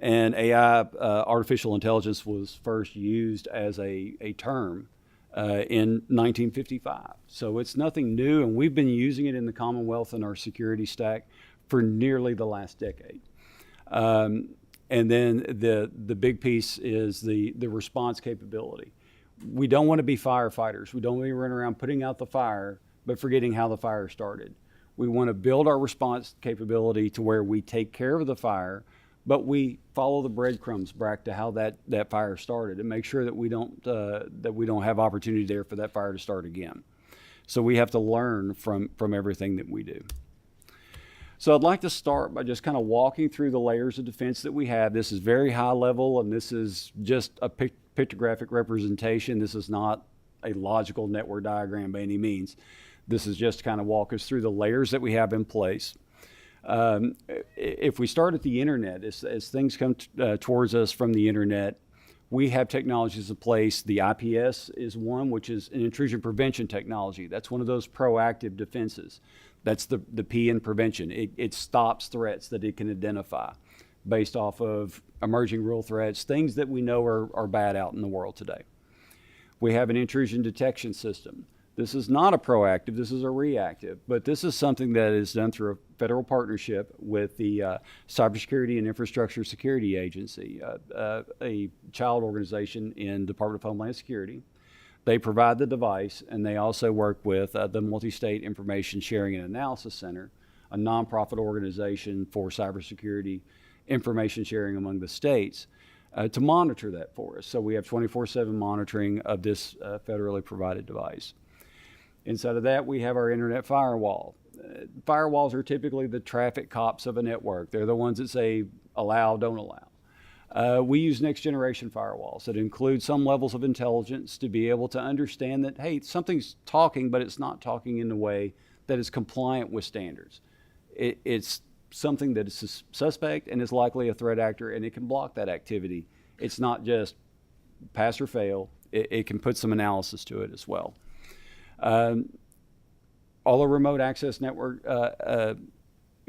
And AI, artificial intelligence, was first used as a term in 1955. So it's nothing new, and we've been using it in the Commonwealth and our security stack for nearly the last decade. And then the big piece is the response capability. We don't want to be firefighters. We don't want to run around putting out the fire, but forgetting how the fire started. We want to build our response capability to where we take care of the fire, but we follow the breadcrumbs back to how that fire started and make sure that we don't have opportunity there for that fire to start again. So we have to learn from everything that we do. So I'd like to start by just kind of walking through the layers of defense that we have. This is very high level, and this is just a pictographic representation. This is not a logical network diagram by any means. This is just to kind of walk us through the layers that we have in place. If we start at the internet, as things come towards us from the internet, we have technologies in place. The IPS is one, which is an intrusion prevention technology. That's one of those proactive defenses. That's the P in prevention. It stops threats that it can identify based off of emerging real threats, things that we know are bad out in the world today. We have an intrusion detection system. This is not a proactive, this is a reactive, but this is something that is done through a federal partnership with the Cybersecurity and Infrastructure Security Agency, a child organization in Department of Homeland Security. They provide the device, and they also work with the Multi-State Information Sharing and Analysis Center, a nonprofit organization for cybersecurity information sharing among the states, to monitor that for us. So we have 24/7 monitoring of this federally provided device. Inside of that, we have our internet firewall. Firewalls are typically the traffic cops of a network. They're the ones that say allow, don't allow. We use next generation firewalls that include some levels of intelligence to be able to understand that, hey, something's talking, but it's not talking in a way that is compliant with standards. It's something that is suspect and is likely a threat actor, and it can block that activity. It's not just pass or fail. It can put some analysis to it as well. All the remote access network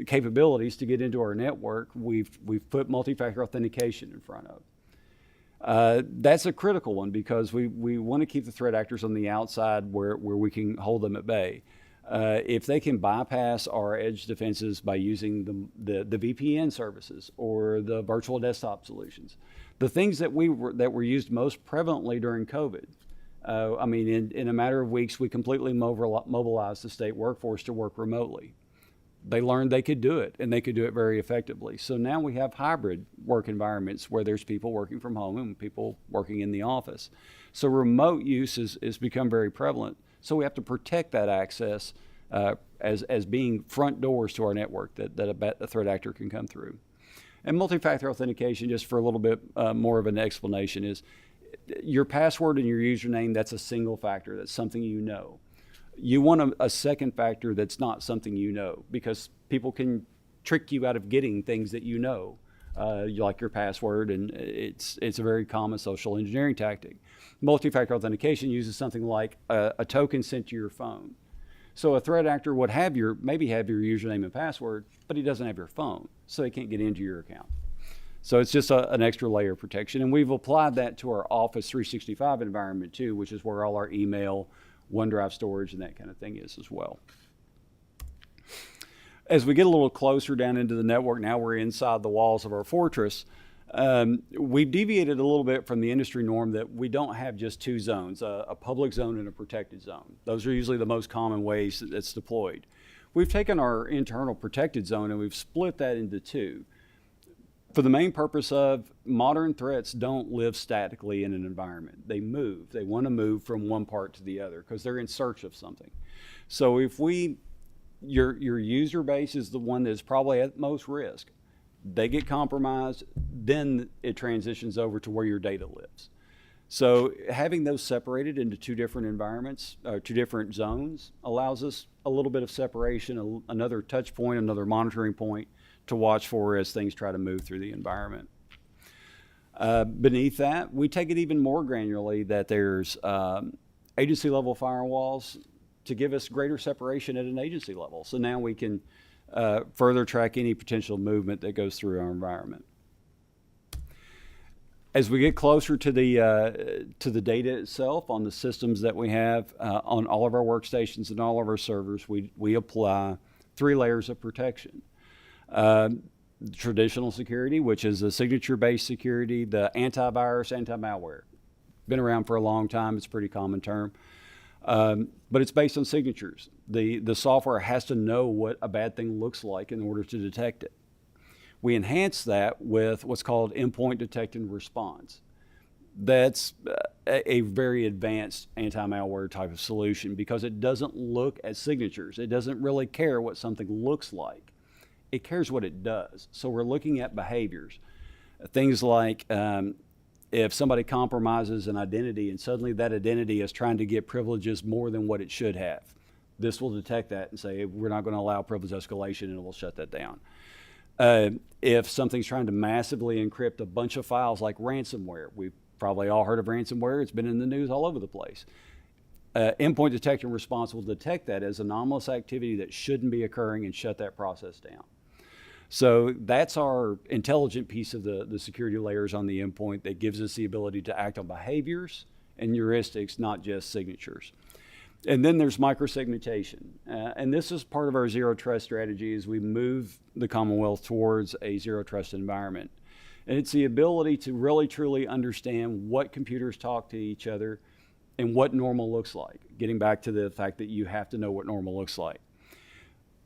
capabilities to get into our network, we've put multi-factor authentication in front of. That's a critical one because we want to keep the threat actors on the outside where we can hold them at bay. If they can bypass our edge defenses by using the VPN services or the virtual desktop solutions, the things that were used most prevalently during COVID. I mean, in a matter of weeks, we completely mobilized the state workforce to work remotely. They learned they could do it, and they could do it very effectively. So now we have hybrid work environments where there's people working from home and people working in the office. So remote use has become very prevalent. So we have to protect that access as being front doors to our network that a threat actor can come through. And multi-factor authentication, just for a little bit more of an explanation, is your password and your username, that's a single factor. That's something you know. You want a second factor that's not something you know, because people can trick you out of getting things that you know, like your password, and it's a very common social engineering tactic. Multi-factor authentication uses something like a token sent to your phone. So a threat actor would maybe have your username and password, but he doesn't have your phone, so he can't get into your account. So it's just an extra layer of protection. And we've applied that to our Office 365 environment too, which is where all our email, OneDrive storage, and that kind of thing is as well. As we get a little closer down into the network, now we're inside the walls of our fortress. We've deviated a little bit from the industry norm that we don't have just two zones, a public zone and a protected zone. Those are usually the most common ways that it's deployed. We've taken our internal protected zone and we've split that into two, for the main purpose of modern threats don't live statically in an environment. They move. They want to move from one part to the other because they're in search of something. So if your user base is the one that's probably at most risk, they get compromised, then it transitions over to where your data lives. So having those separated into two different environments, two different zones, allows us a little bit of separation, another touch point, another monitoring point to watch for as things try to move through the environment. Beneath that, we take it even more granularly that there's agency level firewalls to give us greater separation at an agency level. So now we can further track any potential movement that goes through our environment. As we get closer to the data itself on the systems that we have on all of our workstations and all of our servers, we apply 3 layers of protection. Traditional security, which is the signature-based security, the antivirus, anti-malware. Been around for a long time. It's a pretty common term. But it's based on signatures. The software has to know what a bad thing looks like in order to detect it. We enhance that with what's called endpoint detect and response. That's a very advanced anti-malware type of solution because it doesn't look at signatures. It doesn't really care what something looks like. It cares what it does. So we're looking at behaviors. Things like if somebody compromises an identity and suddenly that identity is trying to get privileges more than what it should have, this will detect that and say, we're not going to allow privilege escalation, and it will shut that down. If something's trying to massively encrypt a bunch of files like ransomware, we've probably all heard of ransomware. It's been in the news all over the place. Endpoint detect and response will detect that as anomalous activity that shouldn't be occurring and shut that process down. So that's our intelligent piece of the security layers on the endpoint that gives us the ability to act on behaviors and heuristics, not just signatures. And then there's microsegmentation. And this is part of our zero trust strategy as we move the Commonwealth towards a zero trust environment. And it's the ability to really truly understand what computers talk to each other and what normal looks like, getting back to the fact that you have to know what normal looks like.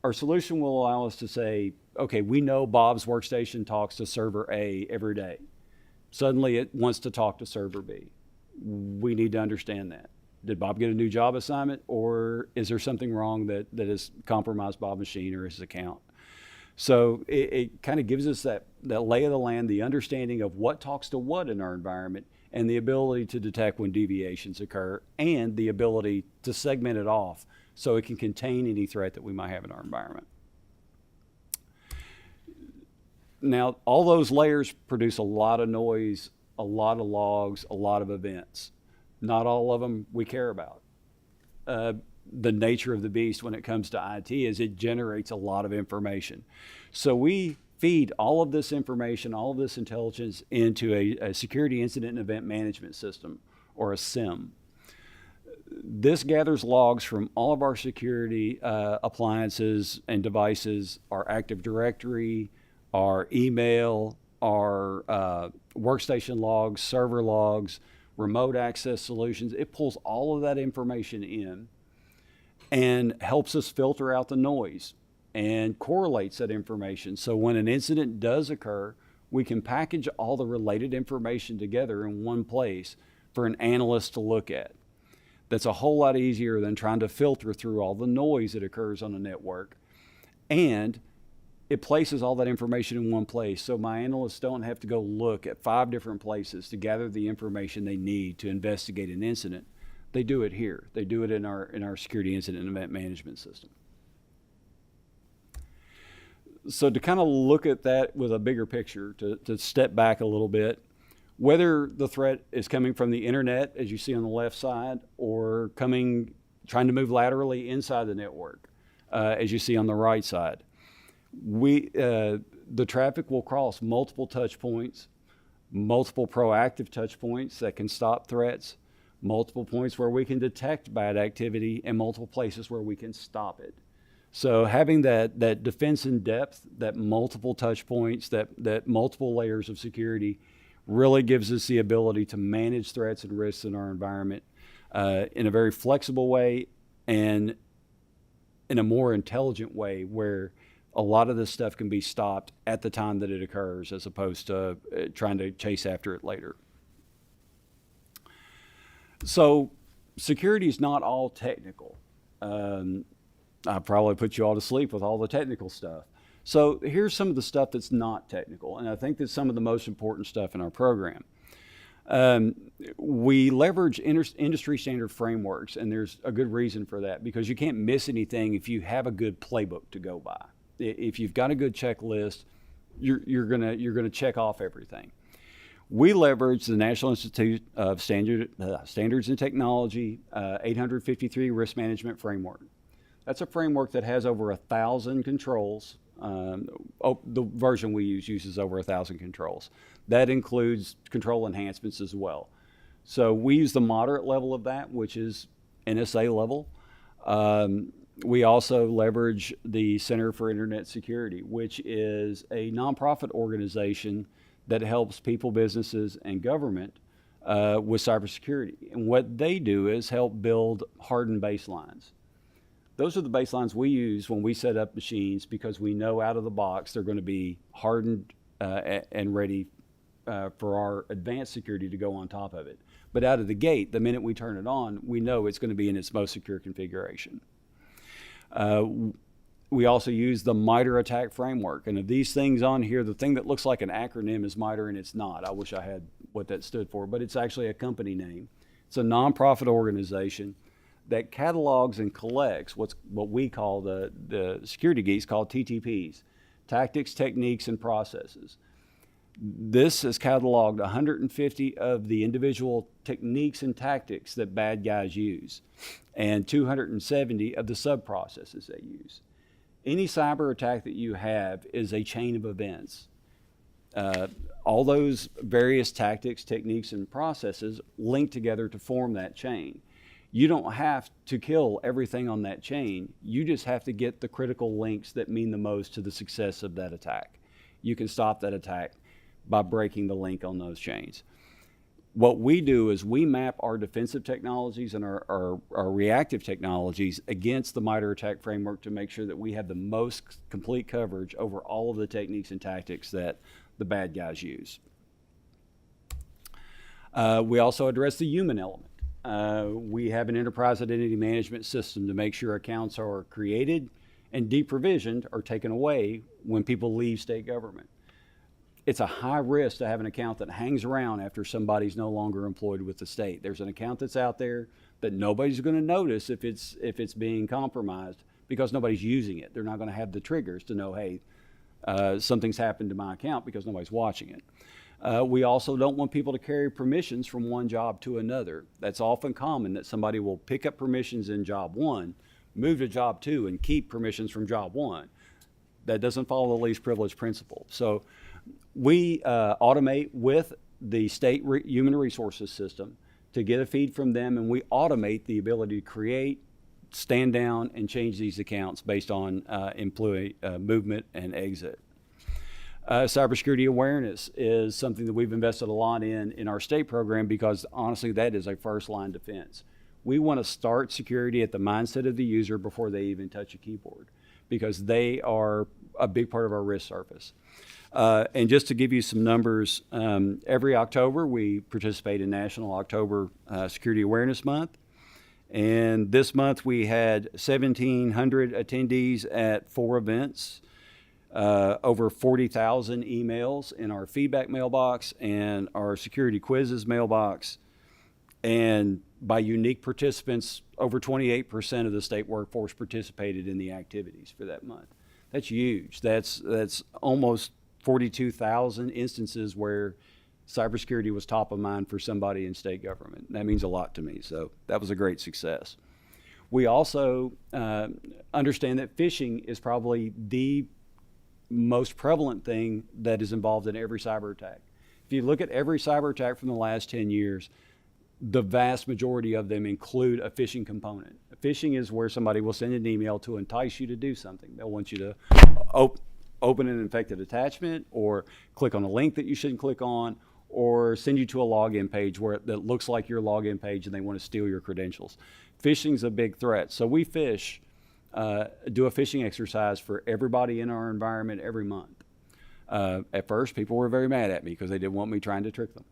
Our solution will allow us to say, okay, we know Bob's workstation talks to server A every day. Suddenly it wants to talk to server B. We need to understand that. Did Bob get a new job assignment, or is there something wrong that has compromised Bob's machine or his account? So it kind of gives us that lay of the land, the understanding of what talks to what in our environment, and the ability to detect when deviations occur, and the ability to segment it off so it can contain any threat that we might have in our environment. Now, all those layers produce a lot of noise, a lot of logs, a lot of events. Not all of them we care about. The nature of the beast when it comes to IT is it generates a lot of information. So we feed all of this information, all of this intelligence into a security incident and event management system, or a SIEM. This gathers logs from all of our security appliances and devices, our Active Directory, our email, our workstation logs, server logs, remote access solutions. It pulls all of that information in and helps us filter out the noise and correlates that information. So when an incident does occur, we can package all the related information together in one place for an analyst to look at. That's a whole lot easier than trying to filter through all the noise that occurs on a network. And it places all that information in one place. So my analysts don't have to go look at 5 different places to gather the information they need to investigate an incident. They do it here. They do it in our security incident and event management system. So to kind of look at that with a bigger picture, to step back a little bit, whether the threat is coming from the internet, as you see on the left side, or trying to move laterally inside the network, as you see on the right side, the traffic will cross multiple touch points, multiple proactive touch points that can stop threats, multiple points where we can detect bad activity, and multiple places where we can stop it. So having that defense in depth, that multiple touch points, that multiple layers of security really gives us the ability to manage threats and risks in our environment in a very flexible way and in a more intelligent way, where a lot of this stuff can be stopped at the time that it occurs, as opposed to trying to chase after it later. So security is not all technical. I probably put you all to sleep with all the technical stuff. So here's some of the stuff that's not technical, and I think that's some of the most important stuff in our program. We leverage industry standard frameworks, and there's a good reason for that, because you can't miss anything if you have a good playbook to go by. If you've got a good checklist, you're gonna check off everything. We leverage the National Institute of Standards and Technology 853 Risk Management Framework. That's a framework that has over 1,000 controls. The version we use uses over 1,000 controls. That includes control enhancements as well. So we use the moderate level of that, which is NSA level. We also leverage the Center for Internet Security, which is a nonprofit organization that helps people, businesses, and government with cybersecurity. And what they do is help build hardened baselines. Those are the baselines we use when we set up machines, because we know out of the box they're going to be hardened and ready for our advanced security to go on top of it. But out of the gate, the minute we turn it on, we know it's going to be in its most secure configuration. We also use the MITRE ATT&CK framework. And of these things on here, the thing that looks like an acronym is MITRE, and it's not. I wish I had what that stood for, but it's actually a company name. It's a nonprofit organization that catalogs and collects what we call the security geeks call TTPs, tactics, techniques, and processes. This has cataloged 150 of the individual techniques and tactics that bad guys use, and 270 of the sub-processes they use. Any cyber attack that you have is a chain of events. All those various tactics, techniques, and processes link together to form that chain. You don't have to kill everything on that chain. You just have to get the critical links that mean the most to the success of that attack. You can stop that attack by breaking the link on those chains. What we do is we map our defensive technologies and our reactive technologies against the MITRE ATT&CK framework to make sure that we have the most complete coverage over all of the techniques and tactics that the bad guys use. We also address the human element. We have an enterprise identity management system to make sure accounts are created and deprovisioned or taken away when people leave state government. It's a high risk to have an account that hangs around after somebody's no longer employed with the state. There's an account that's out there that nobody's going to notice if it's being compromised, because nobody's using it. They're not going to have the triggers to know, hey, something's happened to my account, because nobody's watching it. We also don't want people to carry permissions from one job to another. That's often common, that somebody will pick up permissions in job 1, move to job 2, and keep permissions from job 1. That doesn't follow the least privilege principle. So we automate with the state human resources system to get a feed from them, and we automate the ability to create, stand down, and change these accounts based on employee movement and exit. Cybersecurity awareness is something that we've invested a lot in our state program, because honestly, that is a first line defense. We want to start security at the mindset of the user before they even touch a keyboard, because they are a big part of our risk surface. And just to give you some numbers, every October we participate in National October Security Awareness Month. And this month we had 1,700 attendees at 4 events. over 40,000 emails in our feedback mailbox and our security quizzes mailbox. And by unique participants, over 28% of the state workforce participated in the activities for that month. That's huge. That's almost 42,000 instances where cybersecurity was top of mind for somebody in state government. That means a lot to me. So that was a great success. We also understand that phishing is probably the most prevalent thing that is involved in every cyber attack. If you look at every cyber attack from the last 10 years, the vast majority of them include a phishing component. Phishing is where somebody will send an email to entice you to do something. They'll want you to open an infected attachment, or click on a link that you shouldn't click on, or send you to a login page that looks like your login page and they want to steal your credentials. Phishing is a big threat. So we do a phishing exercise for everybody in our environment every month. At first, people were very mad at me because they didn't want me trying to trick them.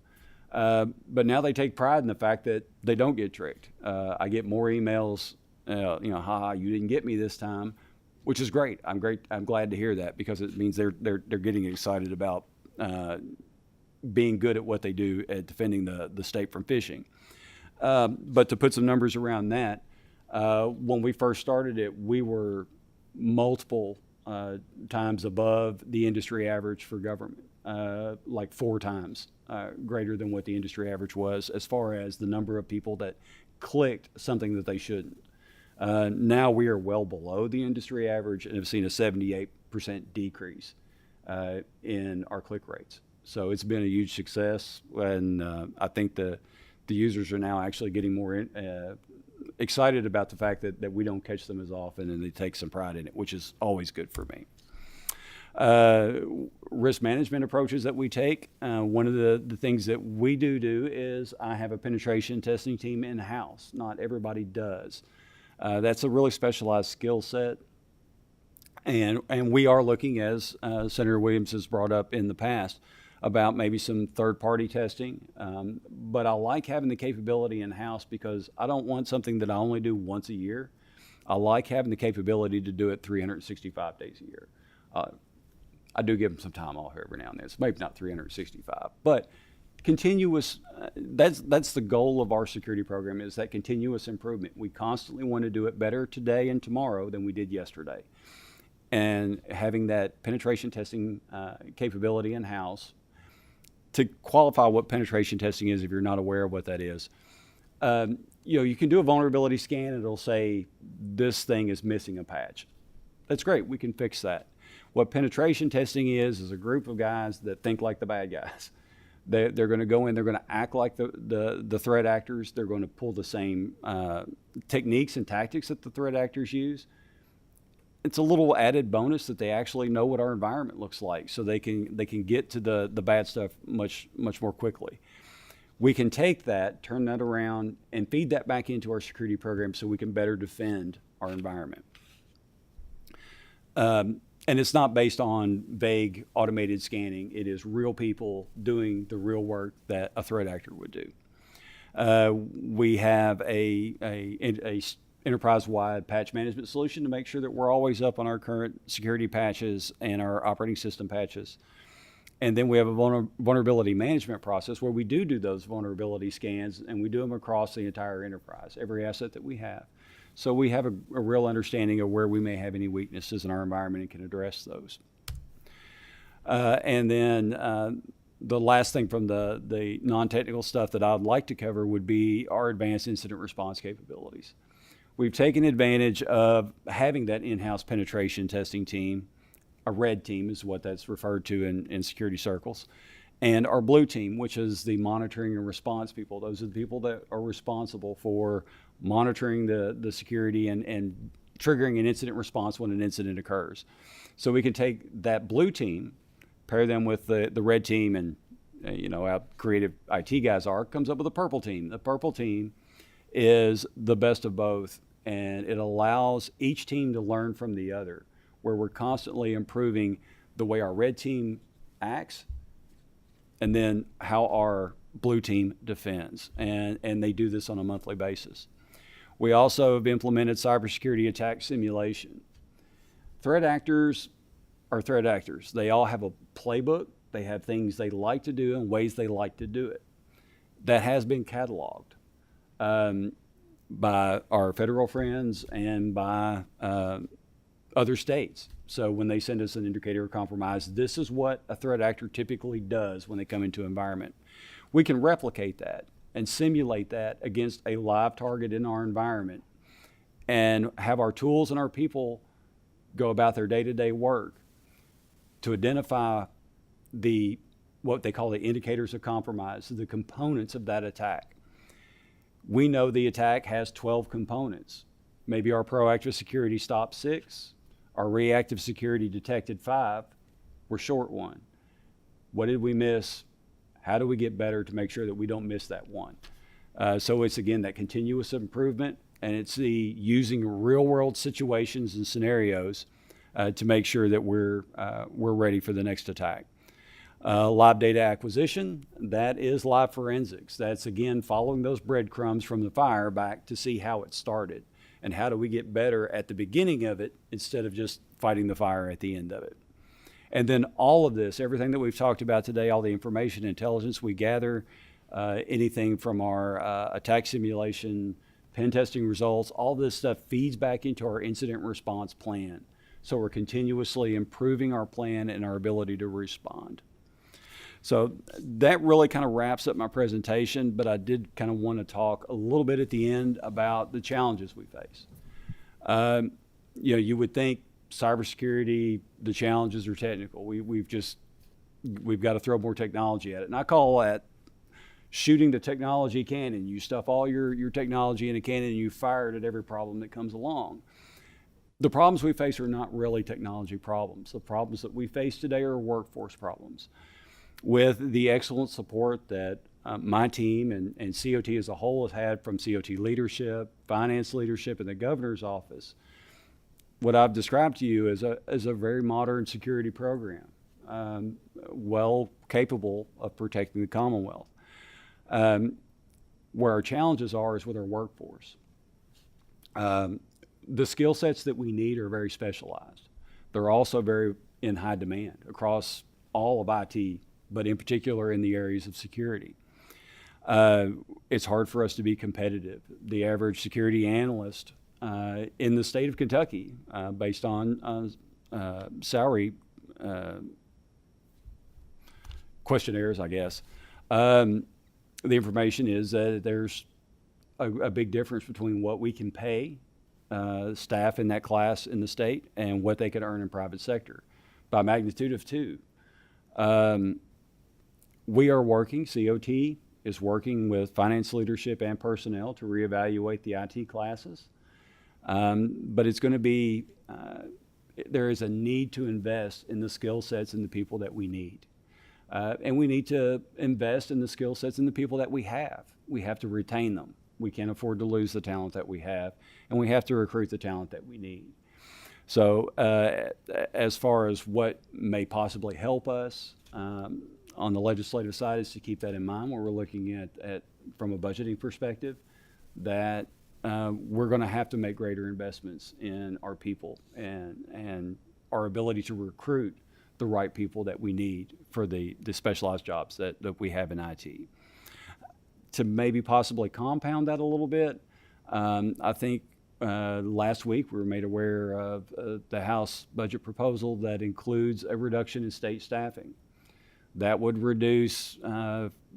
But now they take pride in the fact that they don't get tricked. I get more emails, haha, you didn't get me this time, which is great. I'm glad to hear that, because it means they're getting excited about being good at what they do at defending the state from phishing. But to put some numbers around that, when we first started it, we were multiple times above the industry average for government, like 4 times greater than what the industry average was as far as the number of people that clicked something that they shouldn't. Now we are well below the industry average and have seen a 78% decrease in our click rates. So it's been a huge success, and I think the users are now actually getting more excited about the fact that we don't catch them as often, and they take some pride in it, which is always good for me. Risk management approaches that we take. One of the things that we do is I have a penetration testing team in-house. Not everybody does. That's a really specialized skill set. And we are looking, as Senator Williams has brought up in the past, about maybe some third-party testing. But I like having the capability in-house because I don't want something that I only do once a year. I like having the capability to do it 365 days a year. I do give them some time off every now and then. It's maybe not 365, but continuous, that's the goal of our security program, is that continuous improvement. We constantly want to do it better today and tomorrow than we did yesterday. And having that penetration testing capability in-house. To qualify what penetration testing is, if you're not aware of what that is, you can do a vulnerability scan and it'll say this thing is missing a patch. That's great, we can fix that. What penetration testing is a group of guys that think like the bad guys. They're going to go in, they're going to act like the threat actors, they're going to pull the same techniques and tactics that the threat actors use. It's a little added bonus that they actually know what our environment looks like, so they can get to the bad stuff much more quickly. We can take that, turn that around, and feed that back into our security program so we can better defend our environment. And it's not based on vague automated scanning. It is real people doing the real work that a threat actor would do. We have a enterprise-wide patch management solution to make sure that we're always up on our current security patches and our operating system patches. And then we have a vulnerability management process where we do those vulnerability scans, and we do them across the entire enterprise, every asset that we have. So we have a real understanding of where we may have any weaknesses in our environment and can address those. And then the last thing from the non-technical stuff that I'd like to cover would be our advanced incident response capabilities. We've taken advantage of having that in-house penetration testing team. A red team is what that's referred to in security circles. And our blue team, which is the monitoring and response people. Those are the people that are responsible for monitoring the security and triggering an incident response when an incident occurs. So we can take that blue team, pair them with the red team, and how creative IT guys are, comes up with a purple team. The purple team is the best of both, and it allows each team to learn from the other, where we're constantly improving the way our red team acts and then how our blue team defends. And they do this on a monthly basis. We also have implemented cybersecurity attack simulation. Threat actors are threat actors. They all have a playbook. They have things they like to do and ways they like to do it. That has been cataloged by our federal friends and by other states. So when they send us an indicator of compromise, this is what a threat actor typically does when they come into an environment. We can replicate that and simulate that against a live target in our environment and have our tools and our people go about their day-to-day work to identify what they call the indicators of compromise, the components of that attack. We know the attack has 12 components. Maybe our proactive security stopped 6, our reactive security detected 5, we're short 1. What did we miss? How do we get better to make sure that we don't miss that one? So it's, again, that continuous improvement, and it's the using real-world situations and scenarios to make sure that we're ready for the next attack. Live data acquisition, that is live forensics. That's, again, following those breadcrumbs from the fire back to see how it started and how do we get better at the beginning of it instead of just fighting the fire at the end of it. And then all of this, everything that we've talked about today, all the information, intelligence we gather, anything from our attack simulation, pen testing results, all this stuff feeds back into our incident response plan. So we're continuously improving our plan and our ability to respond. So that really kind of wraps up my presentation, but I did kind of want to talk a little bit at the end about the challenges we face. You would think cybersecurity, the challenges are technical. We've got to throw more technology at it. And I call that shooting the technology cannon. You stuff all your technology in a cannon and you fire it at every problem that comes along. The problems we face are not really technology problems. The problems that we face today are workforce problems. With the excellent support that my team and COT as a whole has had from COT leadership, finance leadership, and the governor's office, what I've described to you is a very modern security program, well capable of protecting the Commonwealth. Where our challenges are is with our workforce. The skill sets that we need are very specialized. They're also very in high demand across all of IT, but in particular in the areas of security. It's hard for us to be competitive. The average security analyst in the state of Kentucky, based on salary questionnaires, I guess, the information is that there's a big difference between what we can pay staff in that class in the state and what they can earn in private sector, by magnitude of 2. We are working, COT is working with finance leadership and personnel to reevaluate the IT classes. But it's going to be, there is a need to invest in the skill sets and the people that we need. And we need to invest in the skill sets and the people that we have. We have to retain them. We can't afford to lose the talent that we have, and we have to recruit the talent that we need. So as far as what may possibly help us on the legislative side is to keep that in mind when we're looking at from a budgeting perspective, that we're going to have to make greater investments in our people and our ability to recruit the right people that we need for the specialized jobs that we have in IT. To maybe possibly compound that a little bit, I think last week we were made aware of the House budget proposal that includes a reduction in state staffing. That would reduce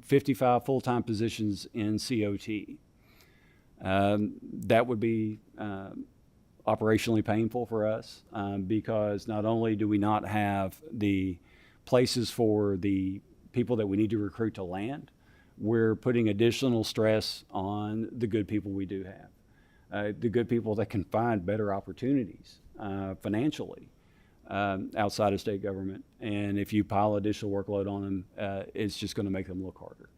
55 full-time positions in COT. That would be operationally painful for us because not only do we not have the places for the people that we need to recruit to land, we're putting additional stress on the good people we do have, the good people that can find better opportunities financially outside of state government. And if you pile additional workload on them, it's just going to make them look harder.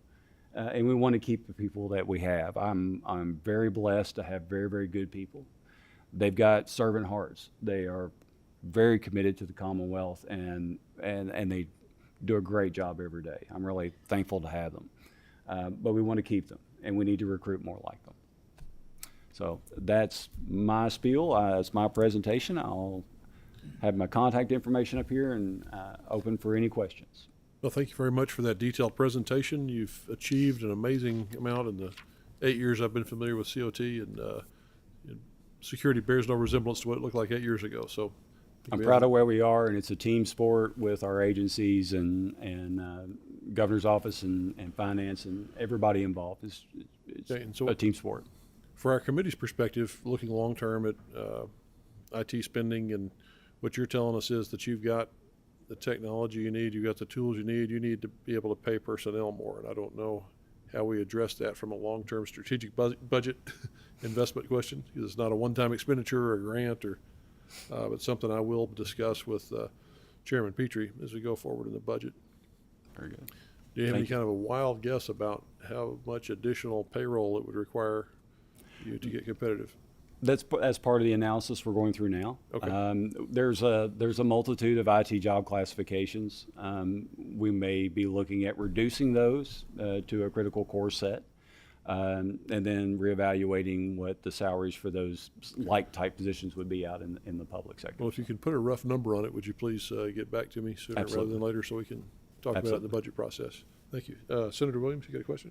And we want to keep the people that we have. I'm very blessed to have very, very good people. They've got servant hearts. They are very committed to the Commonwealth, and they do a great job every day. I'm really thankful to have them. But we want to keep them, and we need to recruit more like them. So that's my spiel. It's my presentation. I'll have my contact information up here and open for any questions. Well, thank you very much for that detailed presentation. You've achieved an amazing amount in the 8 years I've been familiar with COT, and security bears no resemblance to what it looked like 8 years ago. So I'm proud of where we are, and it's a team sport with our agencies and governor's office and finance and everybody involved. It's Okay, and so a team sport. for our committee's perspective, looking long term at IT spending, and what you're telling us is that you've got the technology you need, you've got the tools you need to be able to pay personnel more. And I don't know how we address that from a long-term strategic budget investment question, because it's not a one-time expenditure or a grant, or but something I will discuss with Chairman Petrie as we go forward in the budget. Very good. Do you have any Thank you. kind of a wild guess about how much additional payroll it would require you to get competitive? That's part of the analysis we're going through now. Okay. There's a multitude of IT job classifications. We may be looking at reducing those to a critical core set, and then reevaluating what the salaries for those like type positions would be out in the public sector. Well, if you can put a rough number on it, would you please get back to me sooner rather Absolutely. than later so we can talk about it in the budget process? Thank you. Senator Williams, you got a question?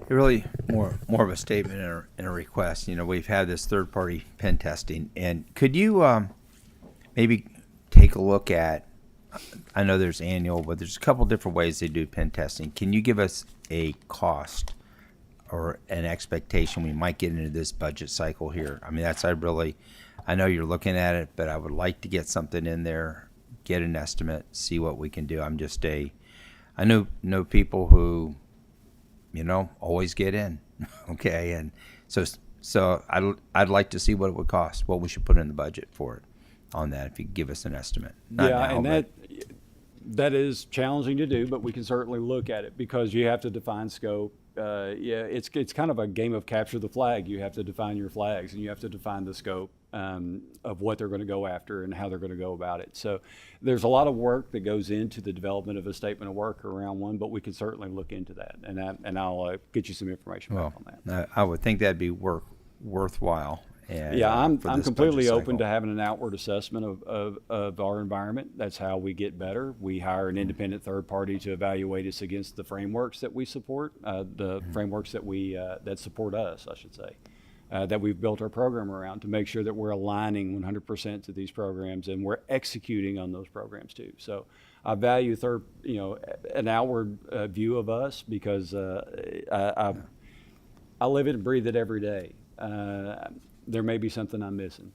Really more of a statement and a request. You know, we've had this third-party pen testing, and could you maybe take a look at, I know there's annual, but there's a couple different ways they do pen testing. Can you give us a cost or an expectation we might get into this budget cycle here? I mean, I know you're looking at it, but I would like to get something in there, get an estimate, see what we can do. I know people who, always get in, okay, and so I'd like to see what it would cost, what we should put in the budget for it on that, if you could give us an estimate. Not Yeah, now, and but- that is challenging to do, but we can certainly look at it because you have to define scope. It's kind of a game of capture the flag. You have to define your flags, and you have to define the scope of what they're going to go after and how they're going to go about it. So there's a lot of work that goes into the development of a statement of work around one, but we can certainly look into that, and I'll get you some information back on that. I would think that'd be worthwhile. And, Yeah, I'm for this completely budget open cycle. to having an outward assessment of our environment. That's how we get better. We hire an independent third party to evaluate us against the frameworks that we support, the frameworks that that support us, I should say, that we've built our program around to make sure that we're aligning 100% to these programs and we're executing on those programs too. So I value an outward view of us because I live it and breathe it every day. There may be something I'm missing.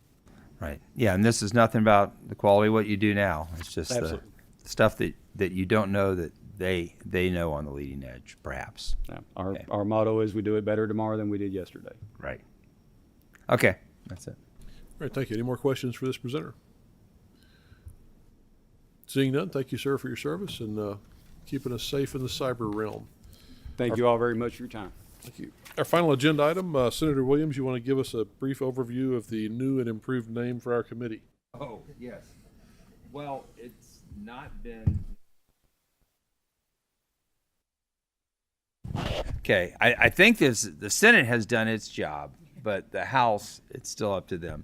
Right. Yeah, and this is nothing about the quality of what you do now. It's just the Absolutely. stuff that you don't know that they know on the leading edge, perhaps. Yeah. Okay. Our motto is we do it better tomorrow than we did yesterday. Right. Okay, that's it. All right, thank you. Any more questions for this presenter? Seeing none, thank you, sir, for your service and keeping us safe in the cyber realm. Thank you all very much for your time. Thank you. Our final agenda item, Senator Williams, you want to give us a brief overview of the new and improved name for our committee? Oh, yes. Well, it's not been. Okay, I think the Senate has done its job, but the House, it's still up to them.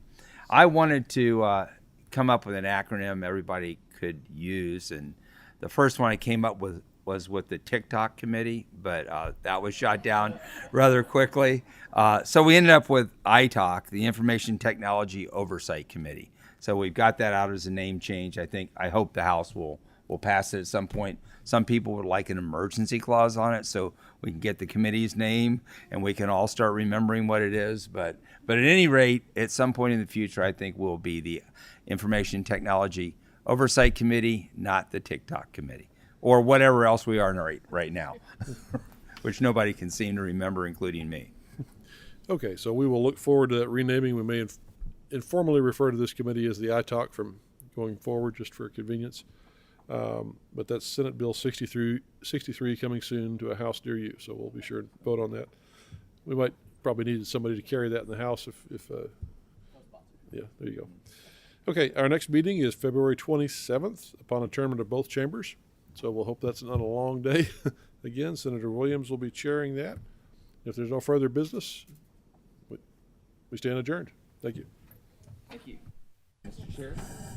I wanted to come up with an acronym everybody could use, and the first one I came up with was with the TikTok committee, but that was shot down rather quickly. So we ended up with ITOC, the Information Technology Oversight Committee. So we've got that out as a name change. I hope the House will pass it at some point. Some people would like an emergency clause on it so we can get the committee's name and we can all start remembering what it is. But at any rate, at some point in the future, I think we'll be the Information Technology Oversight Committee, not the TikTok Committee, or whatever else we are right now, which nobody can seem to remember, including me. Okay, so we will look forward to that renaming. We may informally refer to this committee as the ITOC from going forward, just for convenience. But that's Senate Bill 63 coming soon to a House near you, so we'll be sure to vote on that. We might probably need somebody to carry that in the House if yeah, there you go. Okay, our next meeting is February 27th upon adjournment of both chambers. So we'll hope that's not a long day. Again, Senator Williams will be chairing that. If there's no further business, we stand adjourned. Thank you. Thank you. Mr. Sheriff?